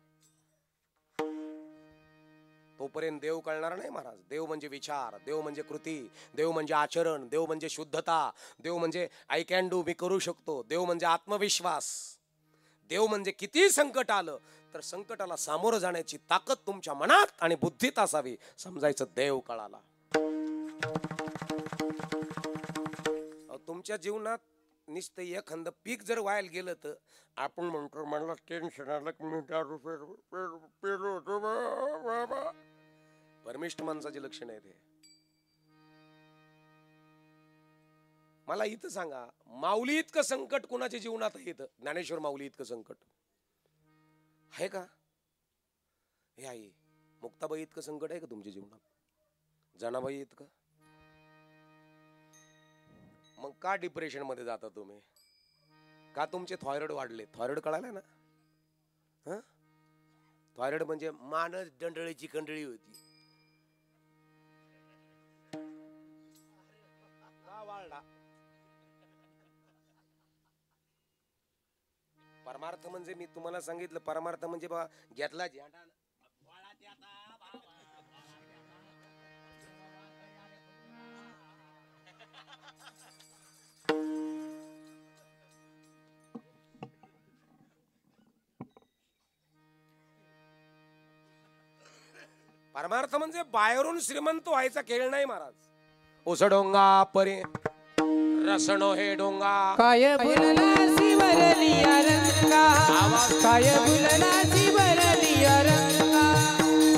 तोपर्यंत देव कळणार नाही महाराज देव म्हणजे विचार देव म्हणजे कृती देव म्हणजे आचरण देव म्हणजे शुद्धता देव म्हणजे आय कॅन डू मी करू शकतो देव म्हणजे आत्मविश्वास देव म्हणजे किती संकट आलं तर संकटाला सामोरं जाण्याची ताकद तुमच्या मनात आणि बुद्धीत असावी समजायचं देव कळाला तुमच्या जीवनात नुसतं एखादं पीक जर व्हायला गेलं तर आपण म्हणतो मला टेन्शन आलं की मी दारू पेलो होतो बाबा परमिष्ट माणसाचे लक्षण आहे ते मला इथं सांगा माऊली इतकं संकट कुणाच्या जीवनात येतं ज्ञानेश्वर माऊली इतकं संकट आहे का हे आई मुक्ताबाई इतकं संकट आहे का तुमच्या जीवनात जनाबाई इतकं मग का डिप्रेशन मध्ये जाता तुम्ही का तुमचे थायरॉइड वाढले थायरॉइड कळालं ना थायरॉइड म्हणजे मानस दंडळीची कंडळी होती वाढला परमार्थ म्हणजे मी तुम्हाला सांगितलं परमार्थ म्हणजे बा घेतला झेंडा परमार्थ म्हणजे बाहेरून श्रीमंत व्हायचा खेळ नाही महाराज ओसडोंगा परे रसणो हे डोंगा काय फुलला शिवरलिया रंगा काय फुलला शिवरलिया रंगा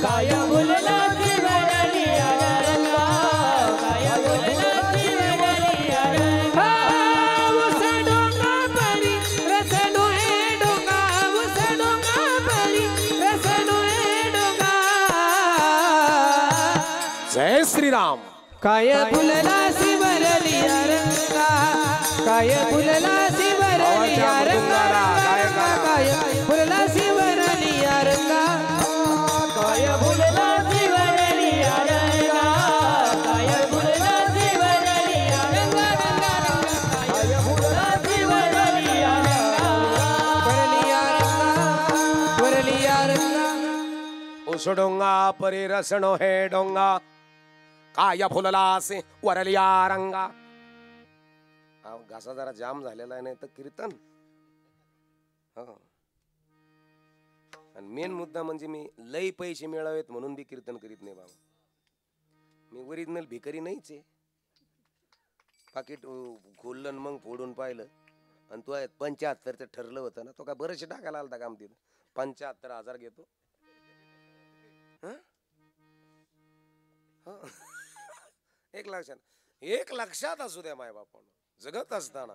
काय फुलला शिवरलिया रंगा काय फुलला शिवरलिया रंगा ओसडोंगा परी रसणो हे डोंगा ओसडोंगा परी रसणो हे डोंगा जय श्रीराम काय फुलला शिवरलिया रंगा काय फुलला शिवरलिया रंगा काय फुलला शिवरलिया रंगा काय फुलला शिवरलिया रंगा काय फुलला शिवरलिया रंगा काय फुलला शिवरलिया रंगा ओसडोंगा परे रसणो हे डोंगा काय फुलला से वरलिया रंगा घासा जरा जाम झालेला आहे नाही तर कीर्तन आणि मेन मुद्दा म्हणजे मी लई पैसे मिळावेत म्हणून बी कीर्तन करीत नाही बाबा मी ओरिजिनल भिकारी नाहीच आहे पाकिट खोललं मग फोडून पाहिलं आणि तो 75 ठरलं होतं ना तो काय बरेचसे टाकायला आलता काम तिथं 75,000 घेतो एक लक्षात असू द्या माय बापानं जगत असताना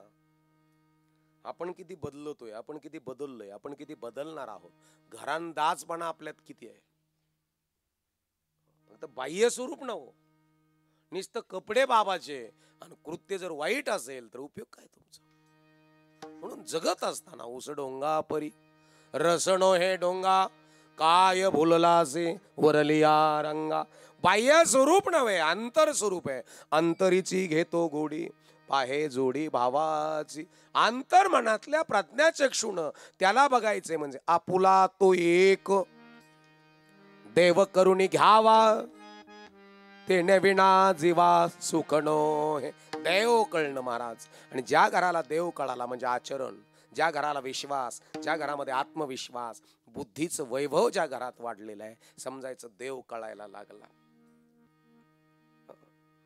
आपण किती बदलतोय आपण किती बदललोय आपण किती बदलणार आहोत घरांदाजपणा आपल्यात किती आहे फक्त बाह्य स्वरूप न हो नुसतं कपडे बाबाचे आणि कृत्य जर वाईट असेल तर उपयोग काय तुमचा? म्हणून जगत असताना उस डोंगा परी रसणो हे डोंगा काय भुललासे वरलिया रंगा. बाह्य स्वरूप नव्हे, अंतर स्वरूप आहे. अंतरीची घेतो गोडी पाहे जोडी भावाची. अंतर मनातल्या प्रज्ञाचक्षुण त्याला बघायचे म्हणजे आपुला तो एक देव करुणी घ्यावा ते विना जीवा सुखनो हे. देव कळणं महाराज. आणि ज्या घराला देव कळाला म्हणजे आचरण, ज्या घराला विश्वास, ज्या घरामध्ये आत्मविश्वास, बुद्धीचं वैभव ज्या घरात वाढलेलं आहे, समजायचं देव कळायला लागला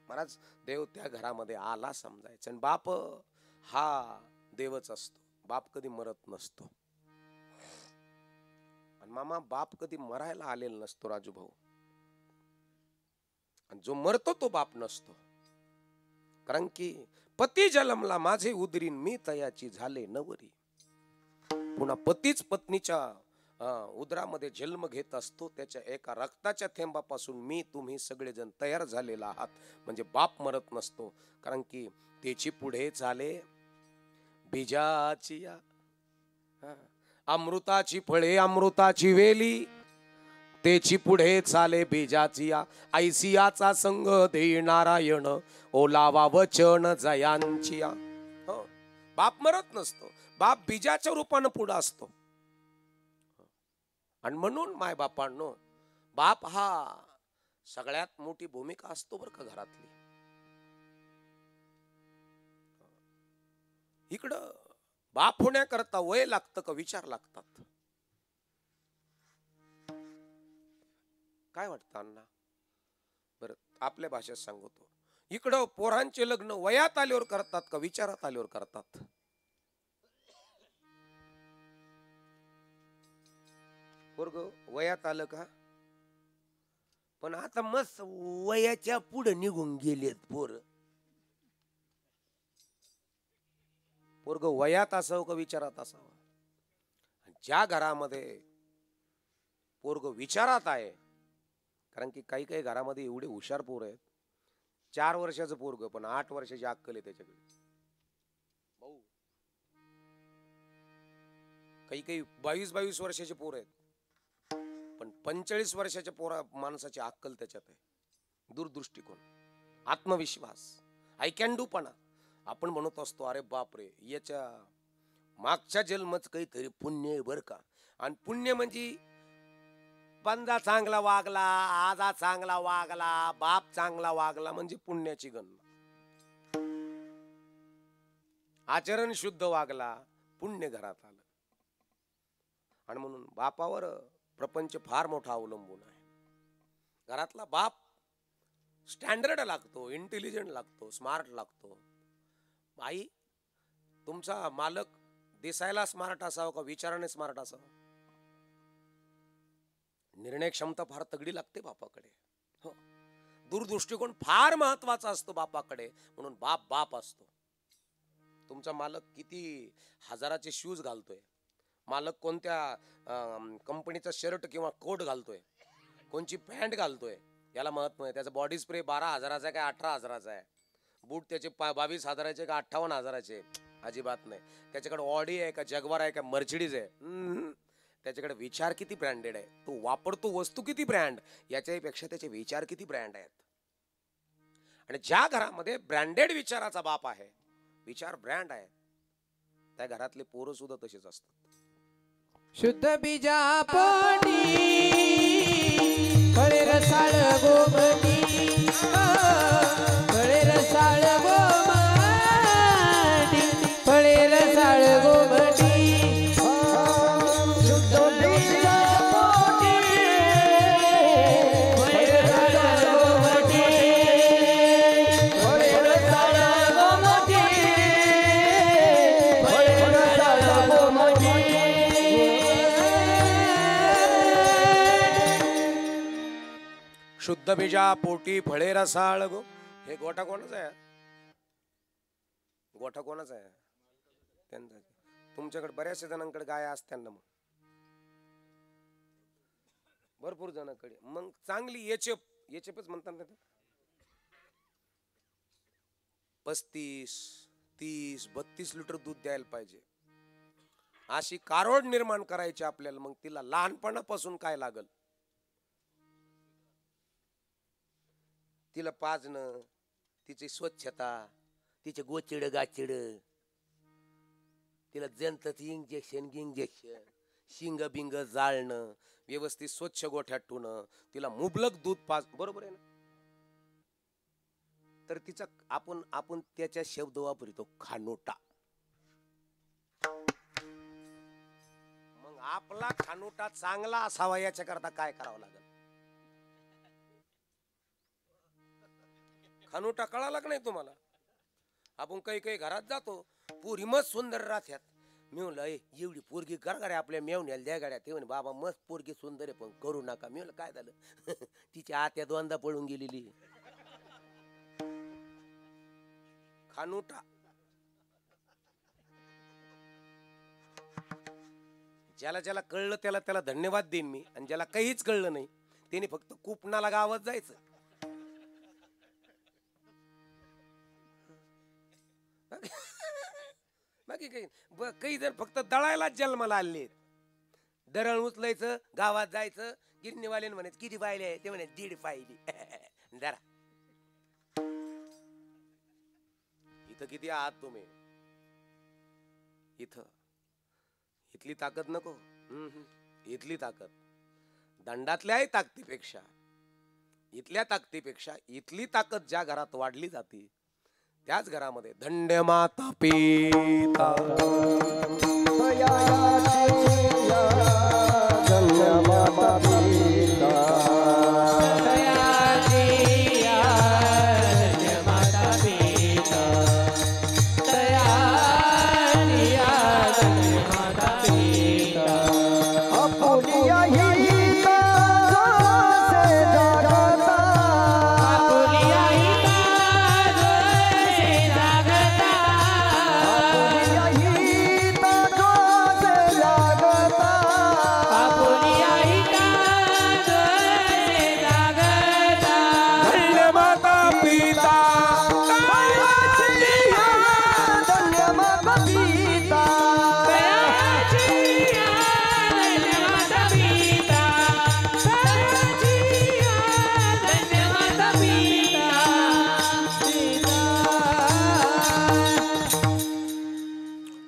महाराज. देव त्या घरामध्ये आला समजायचं. आणि बाप हा देवच असतो. बाप कधी मरत नसतो. आणि मामा बाप कधी मरायला आलेला नसतो राजू भाऊ. आणि जो मरतो तो बाप नसतो. कारण की पती जन्मला माझे उदरीन मी तयाची झाले नवरी. पुन्हा पतीच पत्नीच्या उदरामध्ये जन्म घेत असतो. त्याच्या एका रक्ताच्या थेंबापासून मी तुम्ही सगळेजण तयार झालेला आहात. म्हणजे बाप मरत नसतो. कारण की त्याची पुढे चाले बीजाची या अमृताची फळे अमृताची वेली. त्याची पुढे चाले बीजाची या ऐसियाचा संग देई नारायण ओलावा वचन जयांची या. बाप मरत नसतो. बाप बीजाच्या रूपानं पुढे असतो. आणि म्हणून माय बापांनो बाप हा सगळ्यात मोठी भूमिका असतो बरं का घरातली. इकडं बाप होण्याकरता वय लागतं का विचार लागतात? काय वाटतं अण्णा? बरं आपल्या भाषेत सांगतो. इकडं पोरांचे लग्न वयात आल्यावर करतात का विचारात आल्यावर करतात? पोरग वयात आलं का? पण आता मस्त वयाच्या पुढे निघून गेलेत पोर. पोरग वयात असावं का विचारात असावं? ज्या घरामध्ये पोरग विचारात आहे, कारण की काही काही घरामध्ये एवढे हुशार पोर आहेत. 4 वर्षाचं पोरग पण 8 वर्षाची अक्कल आहे त्याच्याकडे. भाऊ काही काही 22 वर्षाचे पोर आहेत पण 45 वर्षाच्या पोरा माणसाची अक्कल त्याच्यात आहे. दूरदृष्टिकोन, आत्मविश्वास, आय कॅन डू पणा. आपण म्हणत असतो अरे बापरे याच्या मागच्या जन्मच काहीतरी पुण्य आहे बर का. आणि पुण्य म्हणजे पंजा चांगला वागला, आजा चांगला वागला, बाप चांगला वागला म्हणजे पुण्याची गणना. आचरण शुद्ध वागला पुण्य घरात आलं. आणि म्हणून बापावर प्रपंच फार मोठा अवलंबून आहे. घरातला बाप स्टँडर्ड लागतो, इंटेलिजंट लागतो, स्मार्ट लागतो. आई तुमचा मालक दिसायला स्मार्ट असावा का विचाराने स्मार्ट असावा? निर्णय क्षमता फार तगडी लागते बापाकडे. हो, दूरदृष्टिकोन फार महत्वाचा असतो बापाकडे. म्हणून बाप बाप असतो. तुमचा मालक किती हजाराचे शूज घालतोय, मालक कोणत्या कंपनीचा शर्ट किंवा कोट घालतोय, कोणची पॅन्ट घालतोय, याला महत्व आहे. त्याचा बॉडी स्प्रे 12,000चा आहे का 18,000चा आहे, बूट त्याचे 22,000चे का 58,000चे, अजिबात नाही. त्याच्याकडे ऑडी आहे का जगवार आहे का मर्सिडीज आहे, त्याच्याकडे विचार किती ब्रँडेड आहे, तो वापरतो वस्तू किती ब्रँड, याच्यापेक्षा त्याचे विचार किती ब्रँड आहेत. आणि ज्या घरामध्ये ब्रँडेड विचाराचा बाप आहे, विचार ब्रँड आहे, त्या घरातले पोरं सुद्धा तसेच असतात. शुद्ध बीजा पोटी फळे रसाळ गोमटी, फळे रसाळ गोमटी, फळे रसाळ गोमटी. शुद्ध बीजा पोटी फळे रसाळ गोमटी, फळे रसाळ गोमटी, फळे रसाळ गोमटी. शुद्ध बीजा पोटी फळे रसाळ गो. हे गोठा कोणाचा आहे? गोठा कोणाचा आहे? त्यांचा. तुमच्याकडे बऱ्याचशा जणांकडे गाय असतात ना, मग भरपूर जणांकडे. मग चांगली एचएफच म्हणतात ना, 35, 30, 32 लिटर दूध द्यायला पाहिजे. अशी कारोड निर्माण करायची आपल्याला. मग तिला लहानपणापासून काय लागल? तिला पाजणं, तिची स्वच्छता, तिचे गोचिड गाचिड, तिला जंतत इंजेक्शन शिंग बिंग जाळणं, व्यवस्थित स्वच्छ गोठ्यात ठेवणं, तिला मुबलक दूध बरोबर आहे ना. तर तिचा आपण त्याच्या शब्द वापरतो खानोटा. मग आपला खानोटा चांगला असावा याच्या करता काय करावं लागेल? खानोटा कळाला का नाही तुम्हाला? आपण काही काही घरात जातो, पुरी मस्त सुंदर राहत्यात. मी म्हणलं एवढी पोरगी कर गाड्या आपल्या मेवण्याला द्या गाड्या. ते म्हणे बाबा मस्त पोरगी सुंदर आहे पण करू नका. मी म्हणलं काय झालं? तिची आत्या दोनदा पळून गेलेली. खानोटा. ज्याला ज्याला कळलं त्याला त्याला धन्यवाद देईन मी. आणि ज्याला काहीच कळलं नाही त्याने फक्त कुपनाला गावात जायचं. बाकी काही जण फक्त दळायलाच जन्माला आले. दरळ उचलायचं, गावात जायचं, गिरणीवाल्याने म्हणायचं किती पाहिले आहे? ते म्हणे 1.5 पाहिली. जरा इथं किती आहात तुम्ही? इथली ताकद नको. इथली ताकद दंडातल्या ताकदीपेक्षा, इथल्या ताकदीपेक्षा इथली ताकद ज्या घरात वाढली जाते त्याच घरामध्ये धन्य माता पिता. धन्य माता पिता.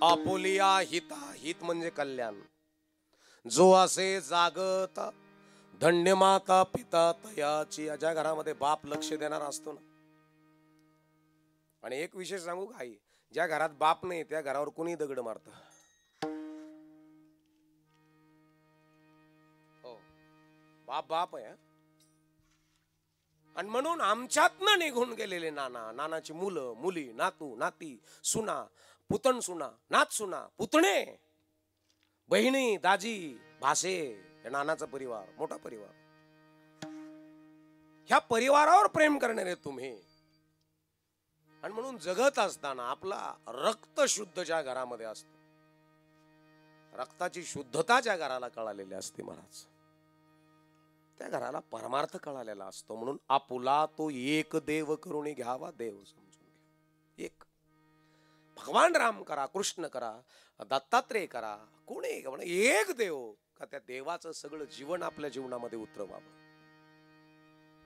आपुलिया हिता. हित म्हणजे कल्याण. जो असे जागता धन्य माता पिता तयाची. ज्या घरामध्ये बाप लक्ष देणारा असतो ना. आणि एक विशेष सांगू का आई, ज्या घरात बाप नाही त्या घरावर कोणी दगड मारत. हो, बाप आहे. आणि म्हणून आमच्यातनं निघून गेलेले नानाची मुलं मुली, नातू नाती, सुना, पुतण सुना, नात सुना, पुतणे, बहिणी, दाजी, भासे, या नानाचा परिवार मोठा परिवार. ह्या परिवारावर प्रेम करणारे तुम्ही. आणि म्हणून जगत असताना आपला रक्त शुद्ध ज्या घरामध्ये असतो, रक्ताची शुद्धता ज्या घराला कळालेली असते महाराज, त्या घराला परमार्थ कळालेला असतो. म्हणून आपुला तो एक देव करून घ्यावा. देव समजून घ्या. एक भगवान राम करा, कृष्ण करा, दत्तात्रेय करा, कोणी एक देव का त्या देवाचं सगळं जीवन आपल्या जीवनामध्ये उतरवावं.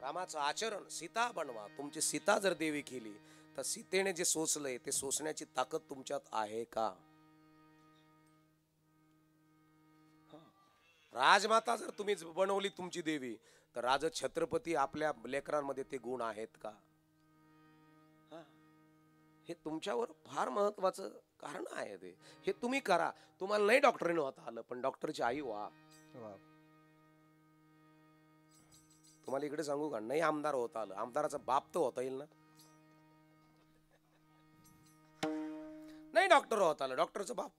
रामाचं आचरण सीता बनवा. तुमची सीता जर देवी केली तर सीतेने जे सोसलंय ते सोसण्याची ताकद तुमच्यात आहे का? राजमाता जर तुम्ही बनवली तुमची देवी तर राज छत्रपती आपल्या लेकरांमध्ये ते गुण आहेत का? हे तुमच्यावर फार महत्वाचं कारण आहे. ते हे तुम्ही करा. तुम्हाला नाही डॉक्टरीने होता आलं पण डॉक्टरची आई व्हा. तुम्हाला इकडे सांगू का, नाही आमदार होता आलं, आमदाराचा बाप तर होता येईल ना. नाही डॉक्टर होता आलं, डॉक्टरचा बाप.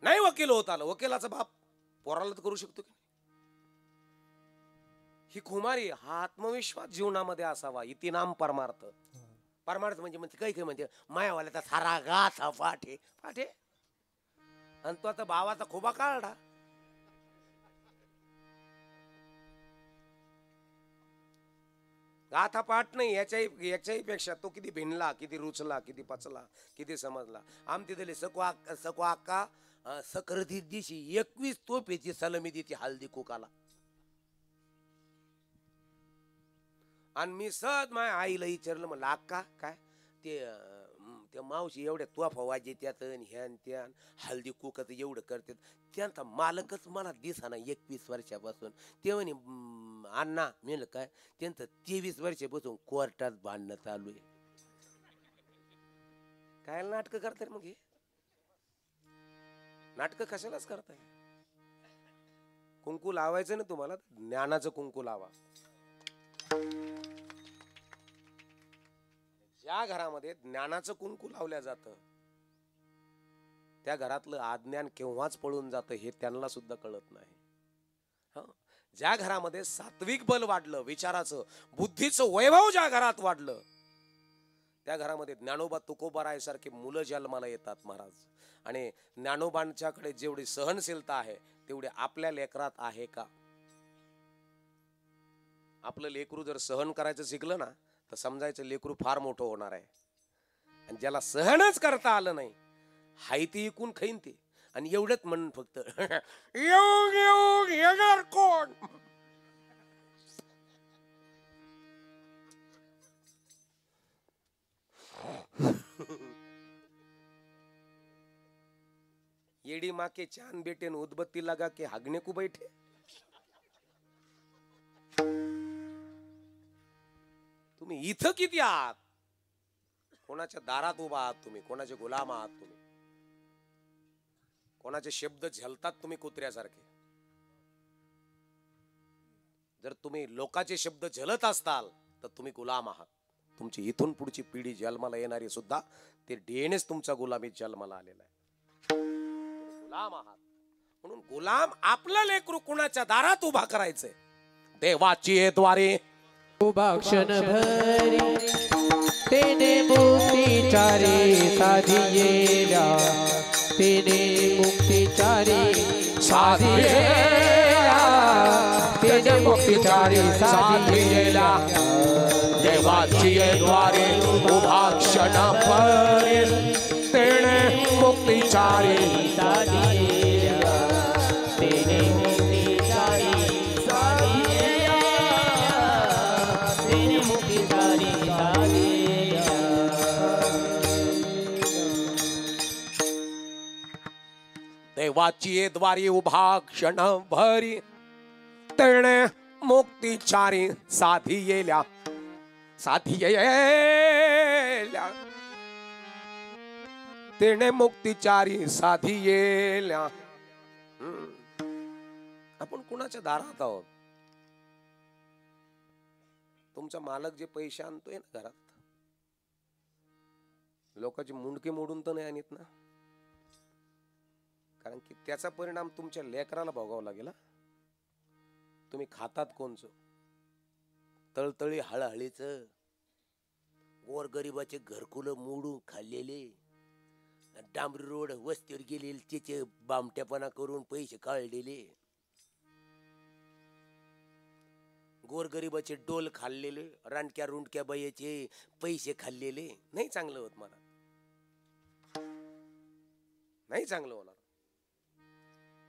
नाही वकील होता आलं, वकिलाचा बाप पोराला तर करू शकतो की. ही खुमारी, हा आत्मविश्वास जीवनामध्ये असावा. इति नाम परमार्थ. परमार्थ म्हणजे काही काही म्हणजे मायावाल्याचा सारा गाथा पाठे पाठे. आणि तो आता भावाचा खोबा काढला. गाथा पाठ नाही, याच्याही पेक्षा तो किती भिनला, किती रुचला, किती पचला, किती समजला. आमती दिले सको अक्का सकरती दिशी 21 तोफेची सलमी दिली हल्दी कुकाला. आणि मी सहज माझ्या आईला विचारलं, म्हणलं अक्का काय ते मावशी एवढ्या तोफा वाजे त्यात ह्यान त्यान हल्दी कुकाच एवढं करतात. त्यांचा मालकच मला दिसाना 21 वर्षापासून. ते म्हणे अण्णा, म्हणलं काय, त्यांचं 23 वर्षापासून कोर्टात भांडणं चालू आहे. काय नाटकं करताय मग हे? नाटकं कशालाच करताय? कुंकू लावायचं ना तुम्हाला, ज्ञानाचं कुंकू लावा. ज्या घरामध्ये ज्ञानाचं कुंकू लावल्या जातं त्या घरातलं अज्ञान केव्हाच पळून जातं हे त्यांना सुद्धा कळत नाही. ज्या घरामध्ये सात्विक बल वाढलं, विचाराचं बुद्धीचं वैभव ज्या घरात वाढलं त्या घरामध्ये ज्ञानोबा तुकोबारायसारखे मुलं जन्माला येतात महाराज. आणि ज्ञानोबांच्याकडे जेवढी सहनशीलता आहे तेवढी आपल्या लेकरात आहे का? आपलं लेकरू जर सहन करायचं शिकलं ना तर समजायचं लेकरू फार मोठं होणार आहे. आणि ज्याला सहनच करता आलं नाही हाय ती इकून खाईन ते. आणि एवढंच म्हण फक्त येणार कोण? येडी माके चांद बेटे उदबत्ती लगा के हागने को बैठे. तुम्ही इथं किती आहात? कोणाच्या दारात उभा आहात तुम्ही? कोणाचे गुलाम आहात तुम्ही? कोणाचे शब्द झलतात तुम्ही कुत्र्यासारखे? जर तुम्ही लोकांचे शब्द झलत असताल तर तुम्ही गुलाम आहात. तुमची इथून पुढची पिढी जन्माला येणारी सुद्धा ते डीएनएच तुमचा गुलामीत जन्माला आलेला आहे. गुलाम आहात म्हणून गुलाम आपलं लेकरू कुणाच्या दारात उभा करायचंय? देवाची द्वारे उभा क्षण भरी तेने मुक्तिचारी साधियेला. तेने मुक्तिचारी साधियेला. तेने मुक्तिचारी साधियेला. देवाची द्वारे उभा क्षण भरी तेने मुक्तिचारी साधियेला. तेने मुक्तिचारी साधियेला. तेने मुक्तिचारी साधियेला. देवाची द्वारी उभा क्षण भरी तेने मुक्तिचारी साधियेला. साधियेला. तेने मुक्तिचारी साधियेला. आपण कुणाच्या दारात आहोत? तुमचा मालक जे पैसे आणतोय ना घरात, लोकांची मुंडके मोडून तर नाही आणत ना, कारण की त्याचा परिणाम तुमच्या लेकराला भोगावा लागेल. तुम्ही खातात कोणचं? तळतळी हळहळीच गोरगरिबाचे घरकुलं मोडून खाल्लेले, डांबरी रोड वस्तीवर गेलेले त्याचे बामट्यापणा करून पैसे काढलेले, गोरगरिबाचे डोल खाल्लेले, रानक्या रुंडक्या बायाचे पैसे खाल्लेले. नाही चांगलं होत मला, नाही चांगलं होणार.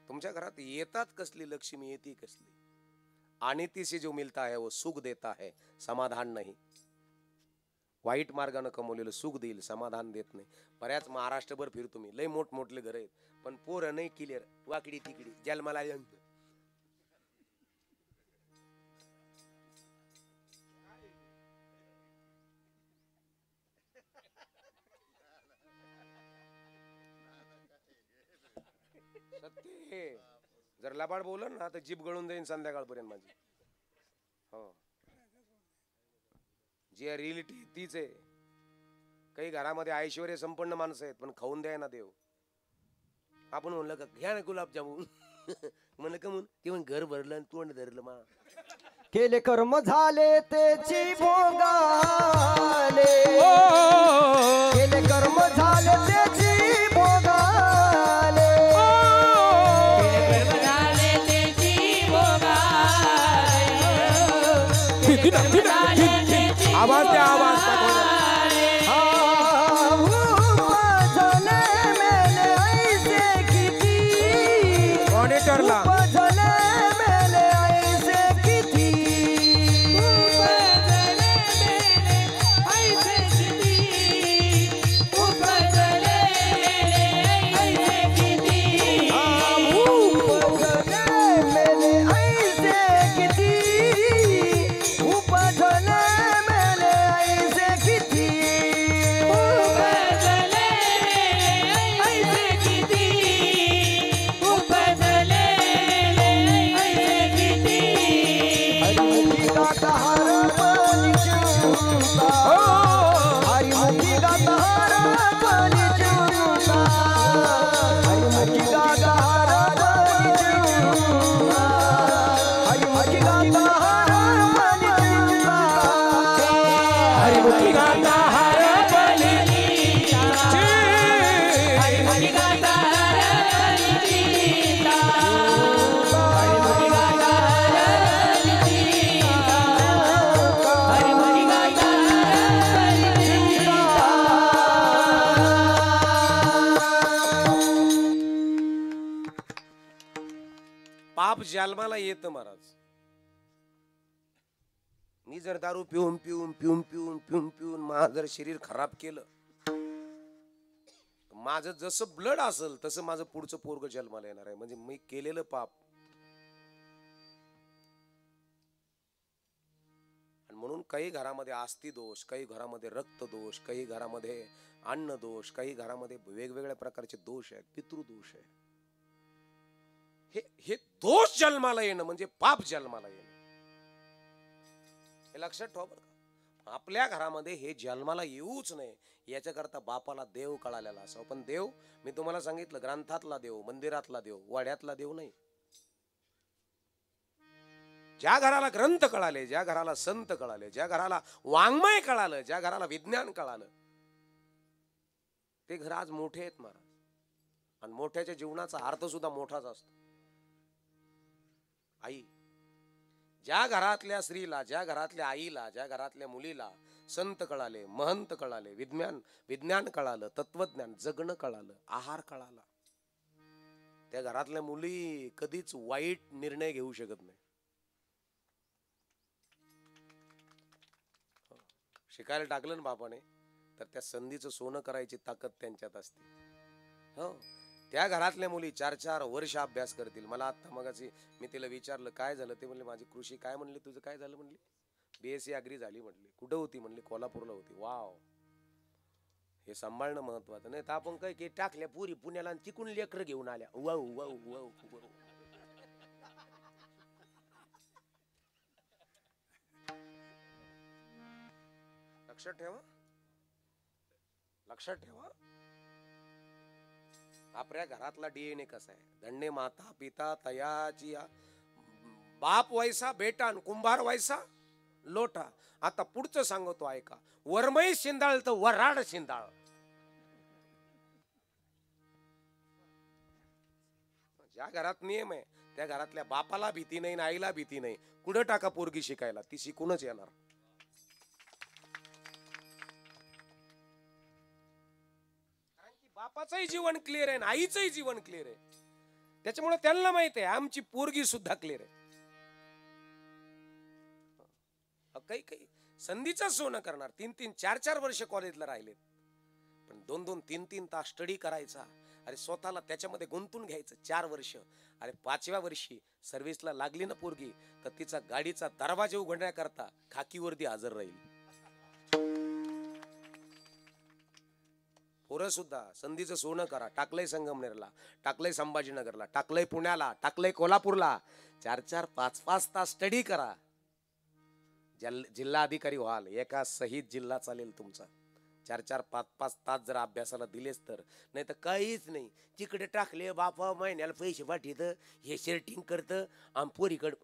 तुमच्या घरात येतात कसली लक्ष्मी, येते कसली. अनिति से जो मिलता है वो सुख देता है, समाधान नहीं. वाईट मार्गाने कमवलेलं सुख देईल, समाधान देत नाही. बऱ्याच महाराष्ट्रभर फिरतो मी, लय मोठमोठले घर आहेत पण पोरं नाही क्लिअर, वाकडी तिकडी जन्माला. सत्य जर लबाड बोल ना तर जीभ गळून जाईन संध्याकाळपर्यंत माझी. हो, जी रिअलिटी तीच आहे. काही घरामध्ये ऐश्वर्य संपन्न माणसं आहेत पण खाऊन द्याय ना देव. आपण म्हणलं का घ्या ना गुलाबजामुन, म्हणलं का म्हणून ते म्हण घर भरलं आणि तोंड धरलं. मा केले कर्म झाले तेची भोगाले. केले कर्म झाले तेची भोगाले. झाले आवाज द्या, आवाज द्या थोडा. मॉनिटरला पाप जन्माला येतं महाराज. मी जर दारू पिऊन पिऊन पिऊन पिऊन पिऊन पिऊन माझं जर शरीर खराब केलं, माझं जसं ब्लड असेल तसं माझं पुढचं पोरग जन्माला येणार आहे. म्हणजे मी केलेलं पाप. आणि म्हणून काही घरामध्ये आस्ती दोष, काही घरामध्ये रक्त दोष, काही घरामध्ये अन्न दोष, काही घरामध्ये वेगवेगळ्या प्रकारचे दोष आहेत, पितृदोष आहे. हे दोष जन्माला येणं म्हणजे पाप जन्माला येणं. हे लक्षात ठेवा बरं का. आपल्या घरामध्ये हे जन्माला येऊच नये याच्याकरता बापाला देव कळालेला असावं. पण देव मी तुम्हाला सांगितलं, ग्रंथातला देव, मंदिरातला देव, वाड्यातला देव नाही. ज्या घराला ग्रंथ कळाले, ज्या घराला संत कळाले, ज्या घराला वाङ्मय कळालं, ज्या घराला विज्ञान कळालं, ते घर आज मोठे आहेत महाराज. आणि मोठ्याच्या जीवनाचा अर्थ सुद्धा मोठाच असतो. आई, ज्या घरातल्या स्त्रीला, ज्या घरातल्या आईला, ज्या घरातल्या मुलीला संत कळाले, महंत कळाले, विज्ञान कळालं, तत्वज्ञान, जगणं कळालं, आहार कळाला, त्या घरातल्या मुली कधीच वाईट निर्णय घेऊ शकत नाही. शिकायला टाकलं ना बापाने तर त्या संधीचं सोनं करायची ताकद त्यांच्यात असते. हो, त्या घरातल्या मुली 4-4 वर्ष अभ्यास करतील. मला आता मगाशी मी तिला विचारलं काय झालं, ते म्हणले माझी कृषी. काय म्हणले तुझं काय झालं म्हणले? BSc अग्री झाली म्हटली. कुठं होती म्हणली? कोल्हापूरला होती. वाव, हे सांभाळणं महत्वाचं. नाही तर आपण काय की टाकल्या पुरी पुण्याला आणि तिकून लेकर घेऊन आल्या. Wow wow wow wow. लक्षात ठेवा, लक्षात ठेवा. आपल्या घरातला DNA कसा आहे? धन्य माता पिता तयाची, बाप वैसा बेटा आणि कुंभार वैसा लोटा. आता पुढचं सांगतो ऐका. वरमई शिंदाळ तर वराड शिंदाळ. ज्या घरात नियम आहे त्या घरातल्या बापाला भीती नाही, आईला भीती नाही. कुठं टाका पोरगी शिकायला, ती शिकूनच येणार. बापाचंही जीवन क्लिअर आहे, आईचंही जीवन क्लिअर आहे. त्याच्यामुळे त्यांना माहित आहे आमची पोरगी सुद्धा क्लिअर आहे. काही संधीचं सोनं करणार. 3-3, 4-4 वर्ष कॉलेजला राहिलेत, पण 2-2, 3-3 तास स्टडी करायचा. अरे स्वतःला त्याच्यामध्ये गुंतून घ्यायचं 4 वर्ष. अरे 5व्या वर्षी सर्व्हिसला लागली ना पोरगी तर तिचा गाडीचा दरवाजा उघडण्याकरता खाकीवरती हजर राहील. पोरं सुद्धा संधीचं सोनं करा. टाकलंय संगमनेरला, टाकलंय संभाजीनगरला, टाकलंय पुण्याला, टाकलंय कोल्हापूरला. 4-4, 5-5 तास स्टडी करा. जिल्हा अधिकारी व्हाल. एका सहित जिल्हा चालेल तुमचा. 4-4, 5-5 तास जर अभ्यासाला दिलेच तर. नाही तर काहीच नाही. तिकडे टाकले बापा महिन्याला पैसे पाठीत, हे शेअर्टिंग करतं आणि पोरीकड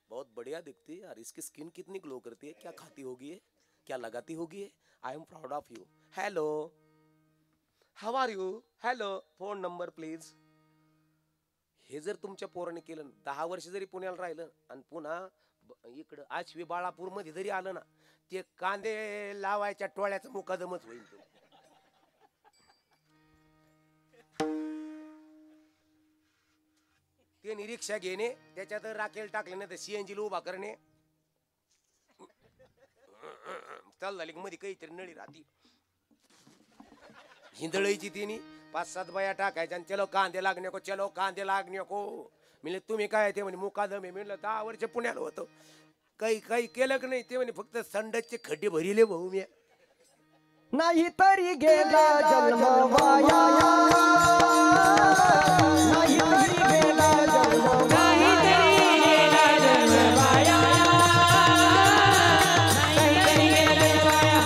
बहुत बढ़िया दिखती है यार, इसकी स्किन कितनी ग्लो करती है, क्या खाती होगी है, क्या लगाती होगी है. I am proud of you. Hello, how are you, hello, phone number please. हे जर तुमच्या पोराने केलं 10 वर्ष जरी पुण्याला राहिलं आणि पुन्हा इकडं आश्वी बाळापूर मध्ये जरी आलं ना, ते कांदे लावायच्या टोळ्याचं मुकादमच होईल. ते निरीक्षा घेणे, त्याच्यात राखेल टाकले नाही तर सीएनजी उभा करणे, चाल झाली मध्ये काहीतरी नळी राहती हिंदळायची, तिने 5-7 बाया टाकायच्या आणि चलो कांदे लागणे को, चलो कांदे लागणे को. म्हणजे तुम्ही काय ते म्हणे मुकादम आहे. म्हणलं 10 वर्ष पुण्याला होतो, काही केलं की नाही. ते म्हणे फक्त संडासचे खड्डे भरिले भाऊ मी. नाही तरी गेला जन्म वाया, नाही तरी गेला जन्म नाही तरी गेला जन्म वाया, नाही तरी गेला जन्म वाया.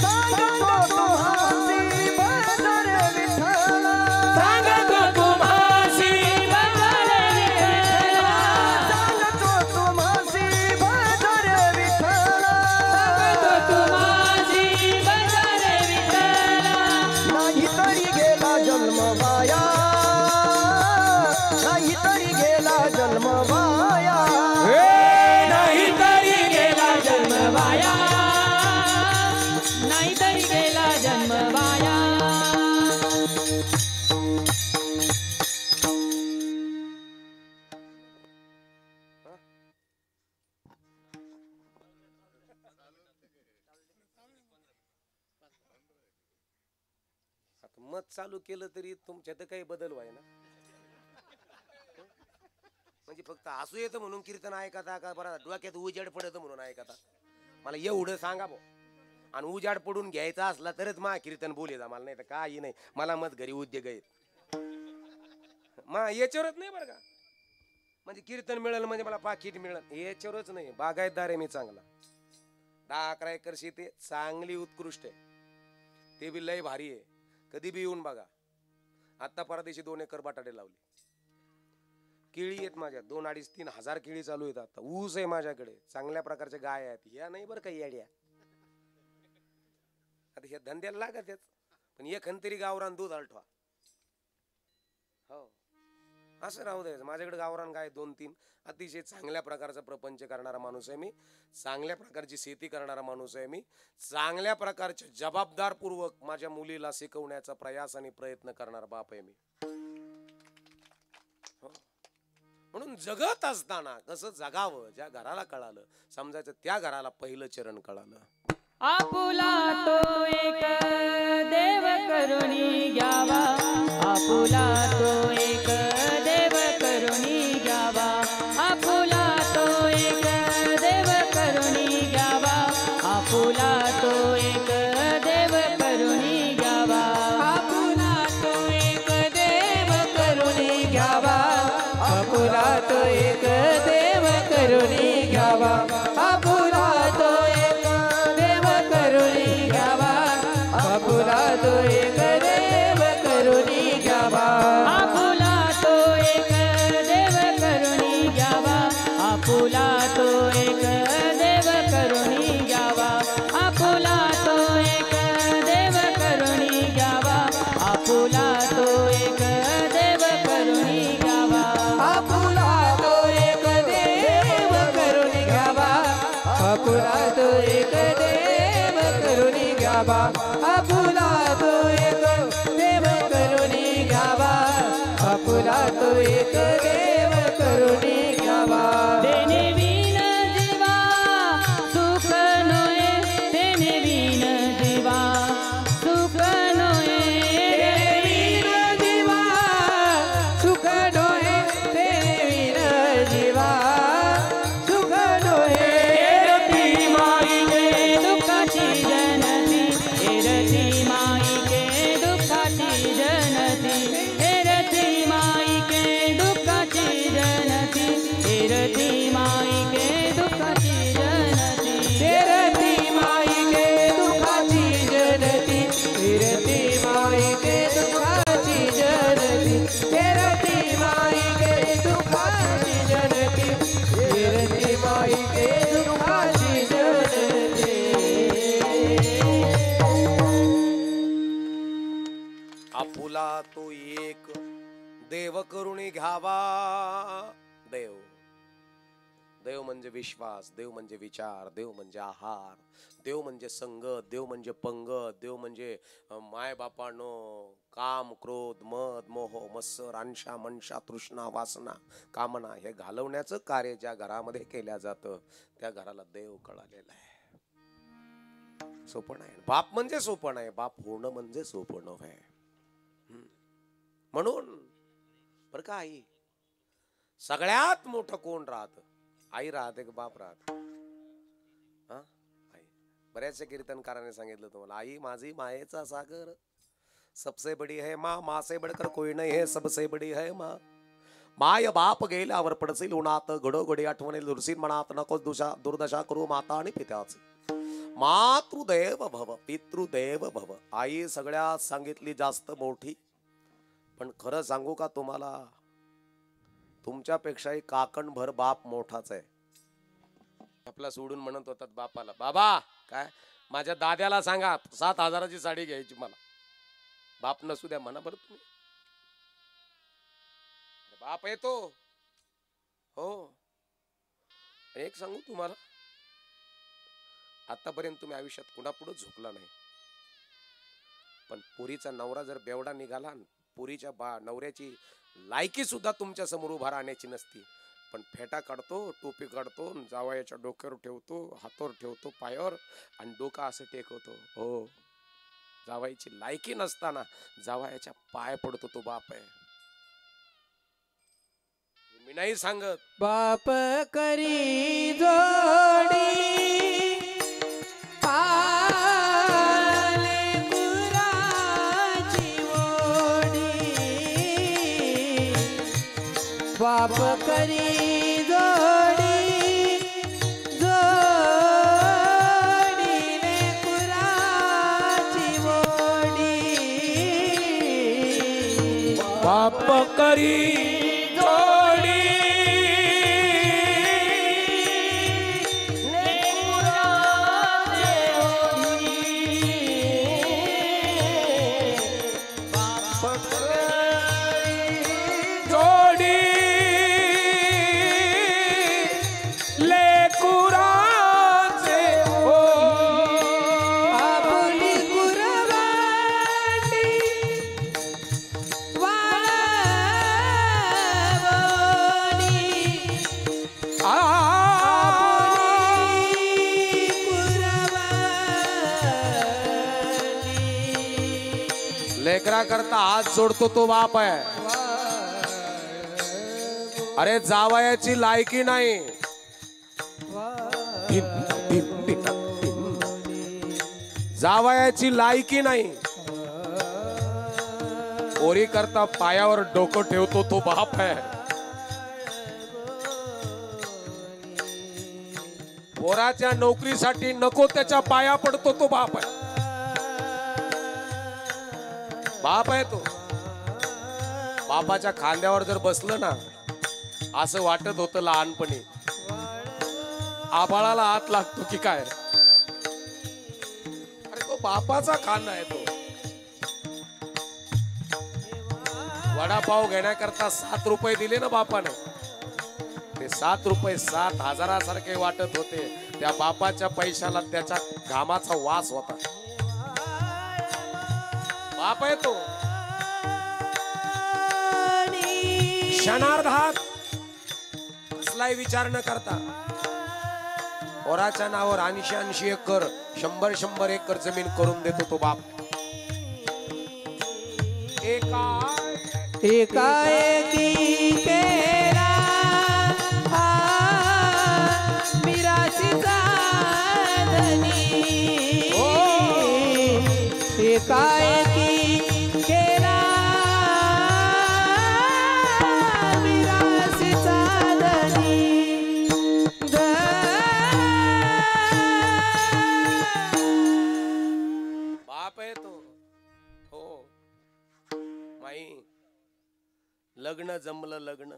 सांगतो तुम्हासी बदर विठ्ठला, सांगतो तुम्हासी बदर विठ्ठला, सांगतो तुम्हासी बदर विठ्ठला, सांगतो तुम्हासी बदर विठ्ठला. नाही तरी गेला जन्म वाया, नाही तरी गेला जन्म वाया. नाही तरी गेला जन्म वाया, नाही तरी गेला जन्म वाया. आता मत चालू केलं तरी तुमच्यात काही बदल व्हाय ना. म्हणजे फक्त हसू येतं म्हणून कीर्तन ऐकता का बरं डोक्यात उजाड पडत म्हणून ऐकता. मला एवढं सांगा भाऊ. आणि उजाड पडून घ्यायचा असला तरच मा कीर्तन बोले जा, मला नाही तर काही नाही. मला मत घरी उद्योग आहेत मा, याच्यावरच नाही बरं का. म्हणजे कीर्तन मिळेल म्हणजे मला पाकिट मिळेल याच्यावरच नाही. बागायतदार आहे मी चांगला, 10-11 एकर शेती चांगली उत्कृष्ट आहे, ते बी लय भारी आहे. कधी बी येऊन बघा. आता परदेशी 2 एकर बटाटे लावले. केळी आहेत माझ्या 2-2.5-3 हजार केळी चालू आहेत. आता ऊस आहे माझ्याकडे, चांगल्या प्रकारच्या गाय आहेत. या नाही बरं काही याड्या. आता ह्या धंद्याला लागत आहेत, पण एखंतरी गावरान दूध आलठवा. हो असं राहू द्यायचं. माझ्याकडे गावरान गाय 2-3. अतिशय चांगल्या प्रकारचा प्रपंच करणारा माणूस आहे मी, चांगल्या प्रकारची शेती करणारा माणूस आहे मी, चांगल्या प्रकारचे जबाबदारपूर्वक माझ्या मुलीला शिकवण्याचा प्रयास आणि प्रयत्न करणारा बाप आहे मी. म्हणून जगत असताना कसं जगावं, ज्या घराला कळालं समजायचं त्या घराला पहिलं चरण कळालं. आपुला तो एक देव करुणी घ्यावा, आपुला तो एक देव करुणी घ्यावा, आपुला तो एक देव करुणी घ्यावा, आपुला तो एक देव करुणी घ्यावा, आपुला तो एक देव करुणी घ्यावा, आपुला तो एक देव करुणी घ्यावा, आपुला तो एक देव करुणी घ्यावा, आपुला तो एक देव करुणी घ्यावा, आपुला तो एक देव करुणी घ्यावा, आपुला तो एक देव करुणी घ्यावा, आपुला तो एक देव करुणी घ्यावा, आपुला तो एक देव करुणी घ्यावा, आपुला तो एक देव करुणी घ्यावा, आपुला तो एक देव करुणी घ्यावा, आपुला तो एक देव करुणी घ्यावा, आपुला तो एक देव करुणी घ्यावा. तेने विण जीवा सुख नोये, तेने विण जीवा सुख नोये, तेने विण जीवा सुख नोये, तेने विण जीवा सुख नोये. एरती माई के दुःखाची जनती, एरती माई के दुःखाची जनती, एरती माई के दुःखाची घ्यावा देव. देव म्हणजे विश्वास, देव म्हणजे विचार, देव म्हणजे आहार, देव म्हणजे संगत, देव म्हणजे पंगत, देव म्हणजे माय बापानो काम क्रोध मद मोह मत्सर अंशा मनशा तृष्णा वासना कामना हे घालवण्याचं कार्य ज्या घरामध्ये केल्या जातं त्या घराला देव कळालेला आहे. सोपं नाही. बाप म्हणजे सोपं नाही, बाप होणं म्हणजे सोपं नव्हे. म्हणून बर का आई सगळ्यात मोठं कोण राहत? आई राहते का बाप राहत? आई. बऱ्याचशा कीर्तनकाराने सांगितलं तुम्हाला, आई माझी मायेचा सागर, सबसे बडी है माँ, माँ से बढ़कर कोई नहीं है, सबसे बडी है माँ. माय बाप गेल्यावर पडसील उन्हात, घडोघडी आठवणी दुर्सीन मनात, नको दुर्दशा करू माता आणि पित्याचे. मातृदेव भव पितृदेव भव. आई सगळ्यात सांगितली जास्त मोठी, पण खरं सांगू का तुम्हाला, तुमच्यापेक्षाही काकणभर बाप मोठाच आहे. आपला सोडून म्हणत होतात बापाला, बाबा काय माझ्या दाद्याला सांगा 7,000ची साडी घ्यायची मला. बाप नसू द्या म्हणा बरं तुम्ही. बाप येतो हो. एक सांगू तुम्हाला, आतापर्यंत तुम्ही आयुष्यात कुणापुढे झोपला नाही, पण पुरीचा नवरा जर बेवडा निघाला, पुरीच्या नवऱ्याची लायकी सुद्धा तुमच्या समोर उभा राहण्याची नसती, पण फेटा काढतो, टोपी काढतो, जावयाच्या डोक्यावर ठेवतो, हातावर ठेवतो, पायावर, आणि डोका असं टेकवतो. हो, जावयाची लायकी नसताना जावयाच्या पाय पडतो तो बाप आहे. मी नाही सांगत. बाप करी जोडी बाप करी जोडी जोडी लेकराची ओढी. बाप करी जोडी लेकरा करता हात जोडतो तो बाप आहे. अरे जावयाची लायकी नाही, जावयाची लायकी नाही, पोरी करता पायावर डोकं ठेवतो तो बाप आहे. पोराच्या नोकरीसाठी नको त्याच्या पाया पडतो तो बाप आहे. बाप आहे तो. बापाच्या खांद्यावर जर बसलं ना, असं वाटत होतं लहानपणी आभाळाला हात लागतो की काय. अरे तो बापाचा खांदा आहे तो. वडापाव घेण्याकरता 7 रुपये दिले ना बापाने, ते 7 रुपये 7,000 सारखे वाटत होते. त्या बापाच्या पैशाला त्याच्या घामाचा वास होता. बाप आहे तो. क्षणार्धात कसलाही विचार न करता पोराच्या नावावर 80-80 एकर 100-100 एकर जमीन करून देतो तो बाप. एकाएकी केला मिराशीचा धनी. एकाएकी केला मिराशीचा धनी. बाप आहे तो. हो माई, लग्न जमलं. लग्न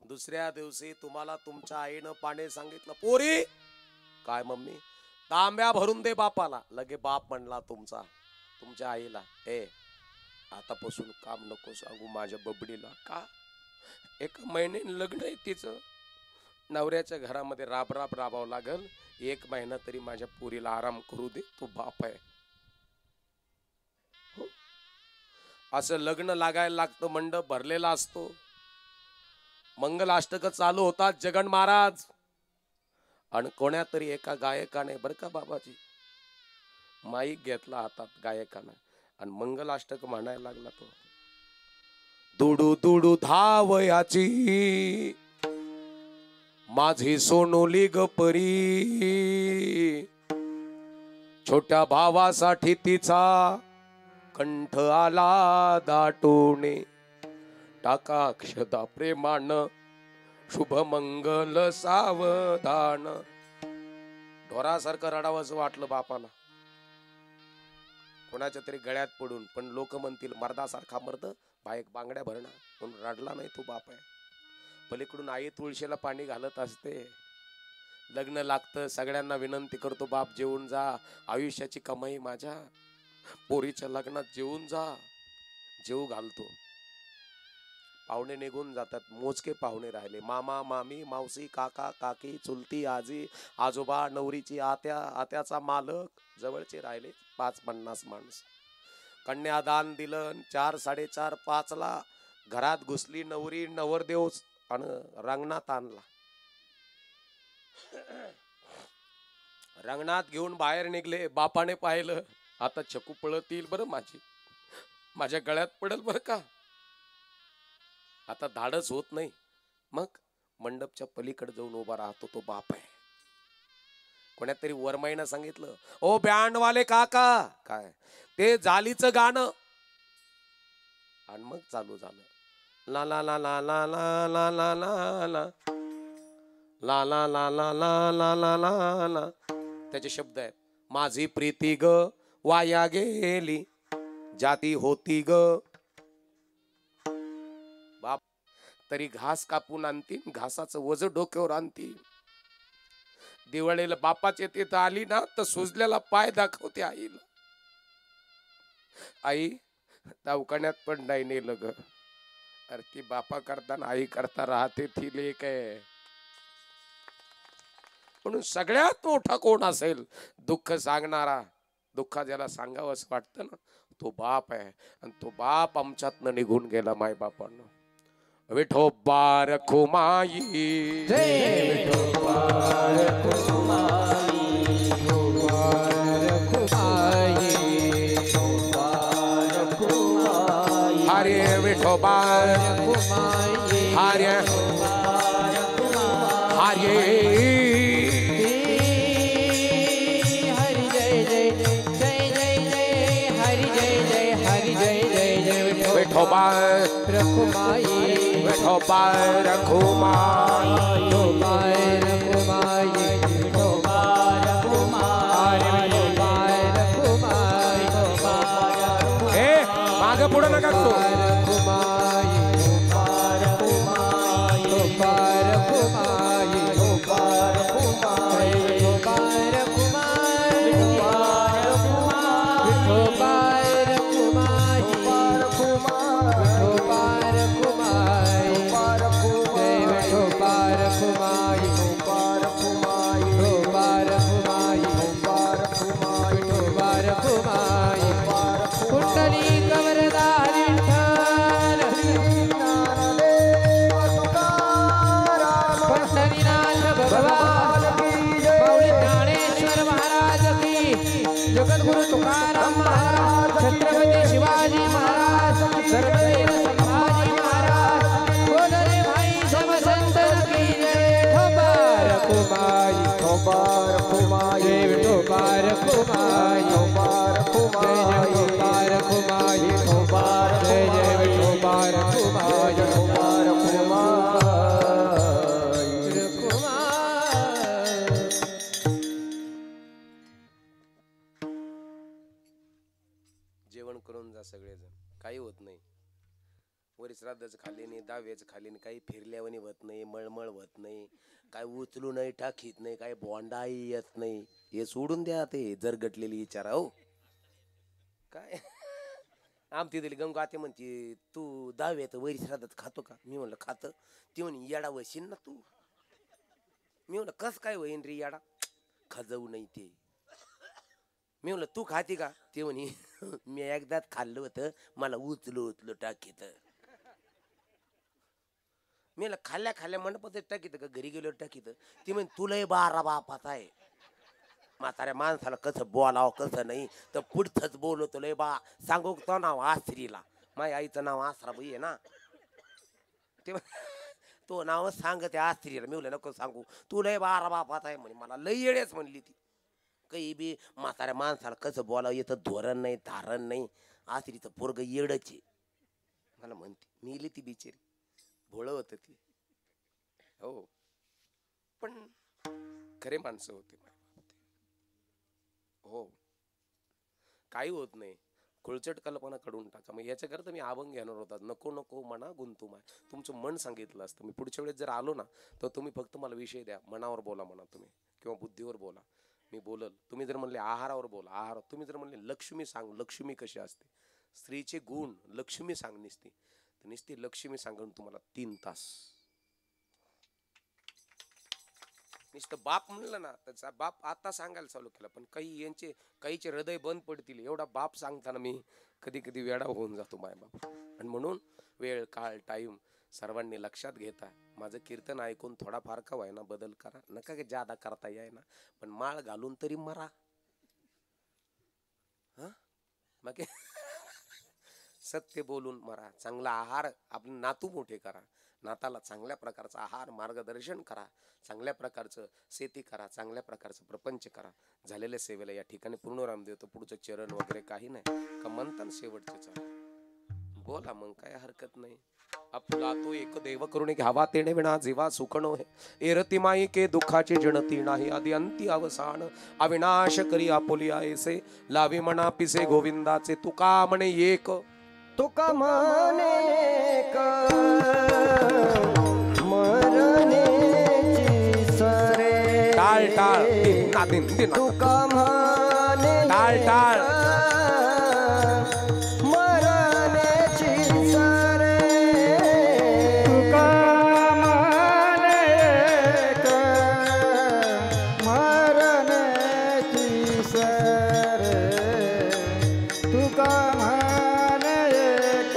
दुसऱ्या दिवशी तुम्हाला तुमच्या आईनं पाणी सांगितलं, पोरी काय मम्मी तांब्या भरून दे बापाला. लगे बाप म्हणला तुमच्या आईला, ए आतापासून काम नको सांगू माझ्या बबडीला. का एका महिन्याने लग्न आहे तिचं. नवऱ्याच्या घरामध्ये राब राबावं लागल. 1 महिना तरी माझ्या पोरीला आराम करू दे. तो बाप आहे. हो. असं लग्न लागायला लागतं. मंडप भरलेला असतो. मंगलाष्टक चालू होतात जगन महाराज. आणि कोण्यातरी एका गायकाने बरं का बाबाजी माईक घेतला हातात गायकानं आणि मंगलाष्टक म्हणायला लागला तो. दुडू दुडू धावयाची माझी सोनोली ग परी, छोट्या भावासाठी तिचा कंठ आला दाटूने, टाका अक्षदा प्रेमान शुभ मंगल सावधान. ढोरासारखं रडावंच वाटलं बापाला कोणाच्या तरी गळ्यात पडून. पण लोक म्हणतील मर्दासारखा मर्द बायक बांगड्या भरणा म्हणून रडला नाही. तो बाप आहे. पलीकडून आई तुळशीला पाणी घालत असते. लग्न लागतं. सगळ्यांना विनंती करतो बाप जेवून जा. आयुष्याची कमाई माझ्या पोरीच्या लग्नात जेवून जा. जेवू घालतो. पाहुणे निघून जातात. मोजके पाहुणे राहिले. मामा मामी मावशी काका काकी चुलती आजी आजोबा नवरीची आत्या आत्याचा मालक जवळचे राहिले 5-50 माणसं. कन्यादान दिलं. 4, 4:30, 5ला घरात घुसली नवरी. नवरदेव आणि रंगणात आणला. रंगणात घेऊन बाहेर निघले. बापाने पाहिलं आता चकू पळत येईल बरं माझ्या गळ्यात पडेल बरं का. आता धाडच होत नाही. मग मंडपच्या पलीकडे जाऊन उभा राहतो तो बाप आहे. कोणातरी वरमाईनं सांगितलं ओ बँडवाले काका काय ते जालीचं गाणं. आणि मग चालू झालं ला ला ला ला ला ला ला ला ला ला ला ला ला ला ला ला ला ला ला. त्याचे शब्द आहेत माझी प्रीती ग वाया गेली जाती होती ग. बाप तरी घास कापून आणतील. घासाचं वज डोक्यावर आणतील. दिवाळीला बापाच्या तिथं आली ना तर सुजलेला पाय दाखवते आईला. आई दवाखान्यात पण नाही नेलं ग. अरे ती बापा करताना आई करता राहते ती लेक आहे. म्हणून सगळ्यात मोठा कोण असेल दुःख सांगणारा. दुःख ज्याला सांगावं असं वाटतं ना तो बाप आहे. आणि तो बाप आमच्यातनं निघून गेला माय बापांना. विठोबा रखुमाई जय विठोबा रखुमाई, विठोबा रखुमाई, विठोबा रखुमाई. हरे विठोबा रखुमाई, हरे हरे हरि जय जय जय जय जय हरि जय जय हरि जय जय जय विठोबा रखुमाई, विठोबा रखुमाई, विठोबा रखुमाई, विठोबा रखुमाई, विठोबा रखुमाई, विठोबा रखुमाई. ए माग पुढे नका करू. रखुमाई, विठोबा रखुमाई, विठोबा रखुमाई, विठोबा रखुमाई, विठोबा रखुमाई, विठोबा रखुमाई, विठोबा रखुमाई, विठोबा रखुमाई. जय विठोबा रखुमाई, विठोबा रखुमाई, विठोबा रखुमाई. कुंडली कवरदा विठ्ठल, पंढरीनाथ भगवान माऊली ज्ञानेश्वर महाराज की, जगद्गुरु तुकाराम महाराज, छत्रपती शिवाजी महाराज, सर्ववीर संभाजी महाराज, कोणरे भाई समसंत की जय. विठोबा रखुमाई, विठोबा रखुमाई, जय विठोबा रखुमाई, विठोबा रखुमाई, जय विठोबा रखुमाई, विठोबा जय जय विठोबा रखुमाई, विठोबा रखुमाई, रखुमाई. जेवण करून जा सगळेजण. काही होत नाही. वरी श्राद्धाचं खाल्ली नाही, दहाव्याचं खाल्ली नाही, काही फिरल्यावानी होत नाही, मळमळ होत नाही, काय उचलू नाही टाकीत नाही, काय बोंडाही येत नाही. हे सोडून द्या ते जर गटलेली विचारा हो काय आमची दिली गंगाते म्हणते तू दहाव्यात वैरी श्राद्धात खातो का? मी म्हणलं खातं. ती म्हणे येडा वशील ना तू. मी म्हणलं कस काय होईन रे येडा? खजवू नाही ते. मी म्हणलं तू खाते का? ते म्हणे मी एकदाच खाल्लं होतं, मला उचलो टाकीत. मी म्हणलं खाल्ल्या मंडपात टाकीत का घरी गेलो टाकीत? ती म्हणे तुला 12 बापात आहे. म्हाताऱ्या माणसाला कसं बोलावं कसं नाही तर पुढचंच बोलवतो लय बा. सांगू तो नाव आसरीला, माझ्या आईचं नाव आसराबाई आहे ना. ते तो नाव सांगते आसरीला. मी म्हणलं नको सांगू, तू लय 12 बापात आहे म्हणे. मला लय येडेच म्हणली ती. काही बी म्हाताऱ्या माणसाला कसं बोलावं येतं धोरण नाही धारण नाही. आसरीचं पोरग येडच आहे मला म्हणते. मिली ती बिचारी, भोळ होत ती. हो पण खरे माणसं होते. हो काही होत नाही. खुळचट कल्पना कडून टाका. मग याच्याकरता मी अभंग घेणार होता. नको नको मना गुंतू माय. तुमचं मन सांगितलं असतं. मी पुढच्या वेळेस जर आलो ना तर तुम्ही फक्त मला विषय द्या. मनावर बोला म्हणा तुम्ही, किंवा बुद्धीवर बोला, मी बोलल. तुम्ही जर म्हणले आहारावर बोला, आहार. तुम्ही जर म्हणले लक्ष्मी सांग, लक्ष्मी कशी असते, स्त्रीचे गुण लक्ष्मी सांग निसती, तर निसती लक्ष्मी सांगून तुम्हाला 3 तास. नुसतं बाप म्हणलं ना त्याचा बाप आता सांगायला चालू केला. पण काहीचे हृदय बंद पडतील एवढा बाप सांगताना मी कधी कधी वेडा होऊन जातो माय बाप. आणि म्हणून वेळ काळ टाईम सर्वांनी लक्षात घेता. माझं कीर्तन ऐकून थोडाफार का व्हायना बदल करा. नका की जादा करता याय ना, पण माळ घालून तरी मरा. हा मग सत्य बोलून मरा. चांगला आहार आपले नातू मोठे करा. नाताला चांगल्या प्रकारचा आहार मार्गदर्शन करा. चांगल्या प्रकारचं शेती करा. चांगल्या प्रकारचं प्रपंच करा. झालेल्या सेवेला या ठिकाणी पूर्णराम देतो. पुढचं चरण वगैरे काही नाही का म्हणतात शेवटचे चाल बोला. मग काय हरकत नाही. आपला तो एक देव करून घ्यावा तेणे विना जीवा सुखनो है. एरती माई के दुःखाची जनती नाही आदि अंती अवसान. अविनाश करी आपुली आयसे लावी म्हणा पिसे गोविंदाचे. तुका म्हणे एक, तुका म्हणे एक मरणेची सरे. टाळ टाळ तुका म्हणे टाळ टाळ मरणेची सरे. तुका म्हणे एक मरणेची सरे. तुका म्हणे एक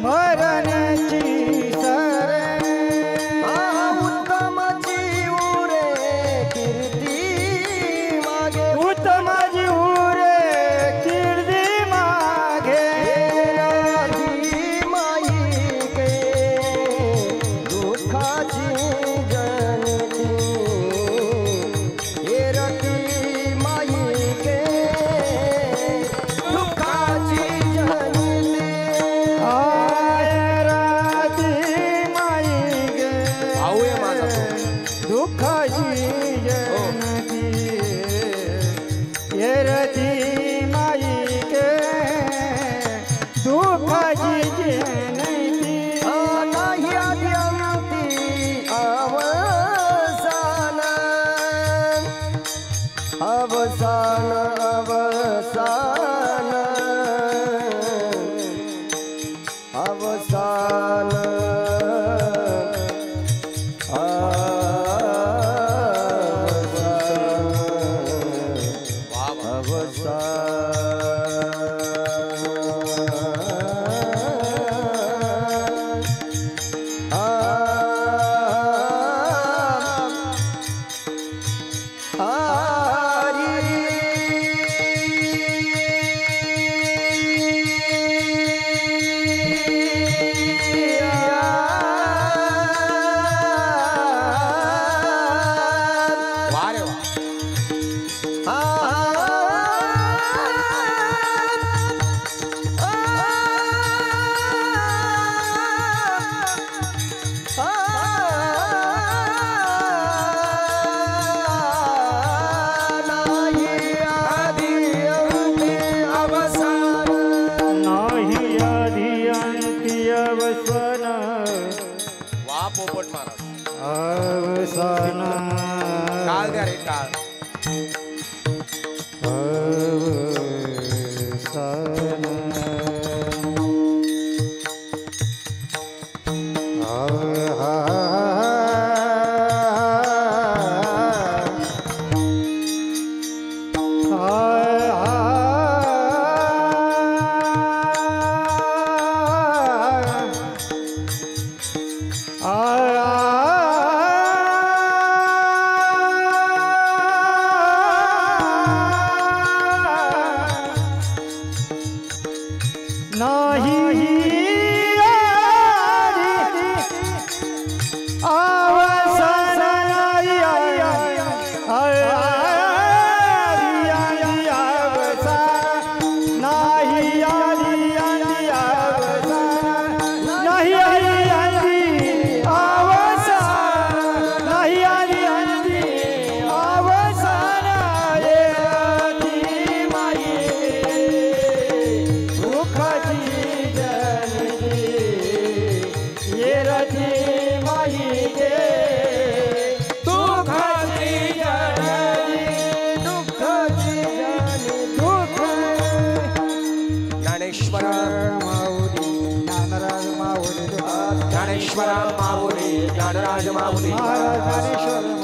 मरणेची सरे. उत्तम जीव रे कीर्ती मागे. उत्तम जीव रे कीर्ती मागे. येणारी माई गे दुःखाची जनती. येरती माई गे दुःखाची जनती. आयराती माई गे भाऊ आहे माझा तो. दुःखाची जनती. येरती माई गे दुःखाची जनती. नाही आदी अंती अवसान. अवसान अवसान अवसान वा रे वा. नाही आधी अंती अवसान. वा पोपट महाराज. अवसान टाळ द्या रे टाळ. अवसान. ज्ञानेश्वर माऊली ज्ञानराज माऊली महाराज ज्ञानेश्वर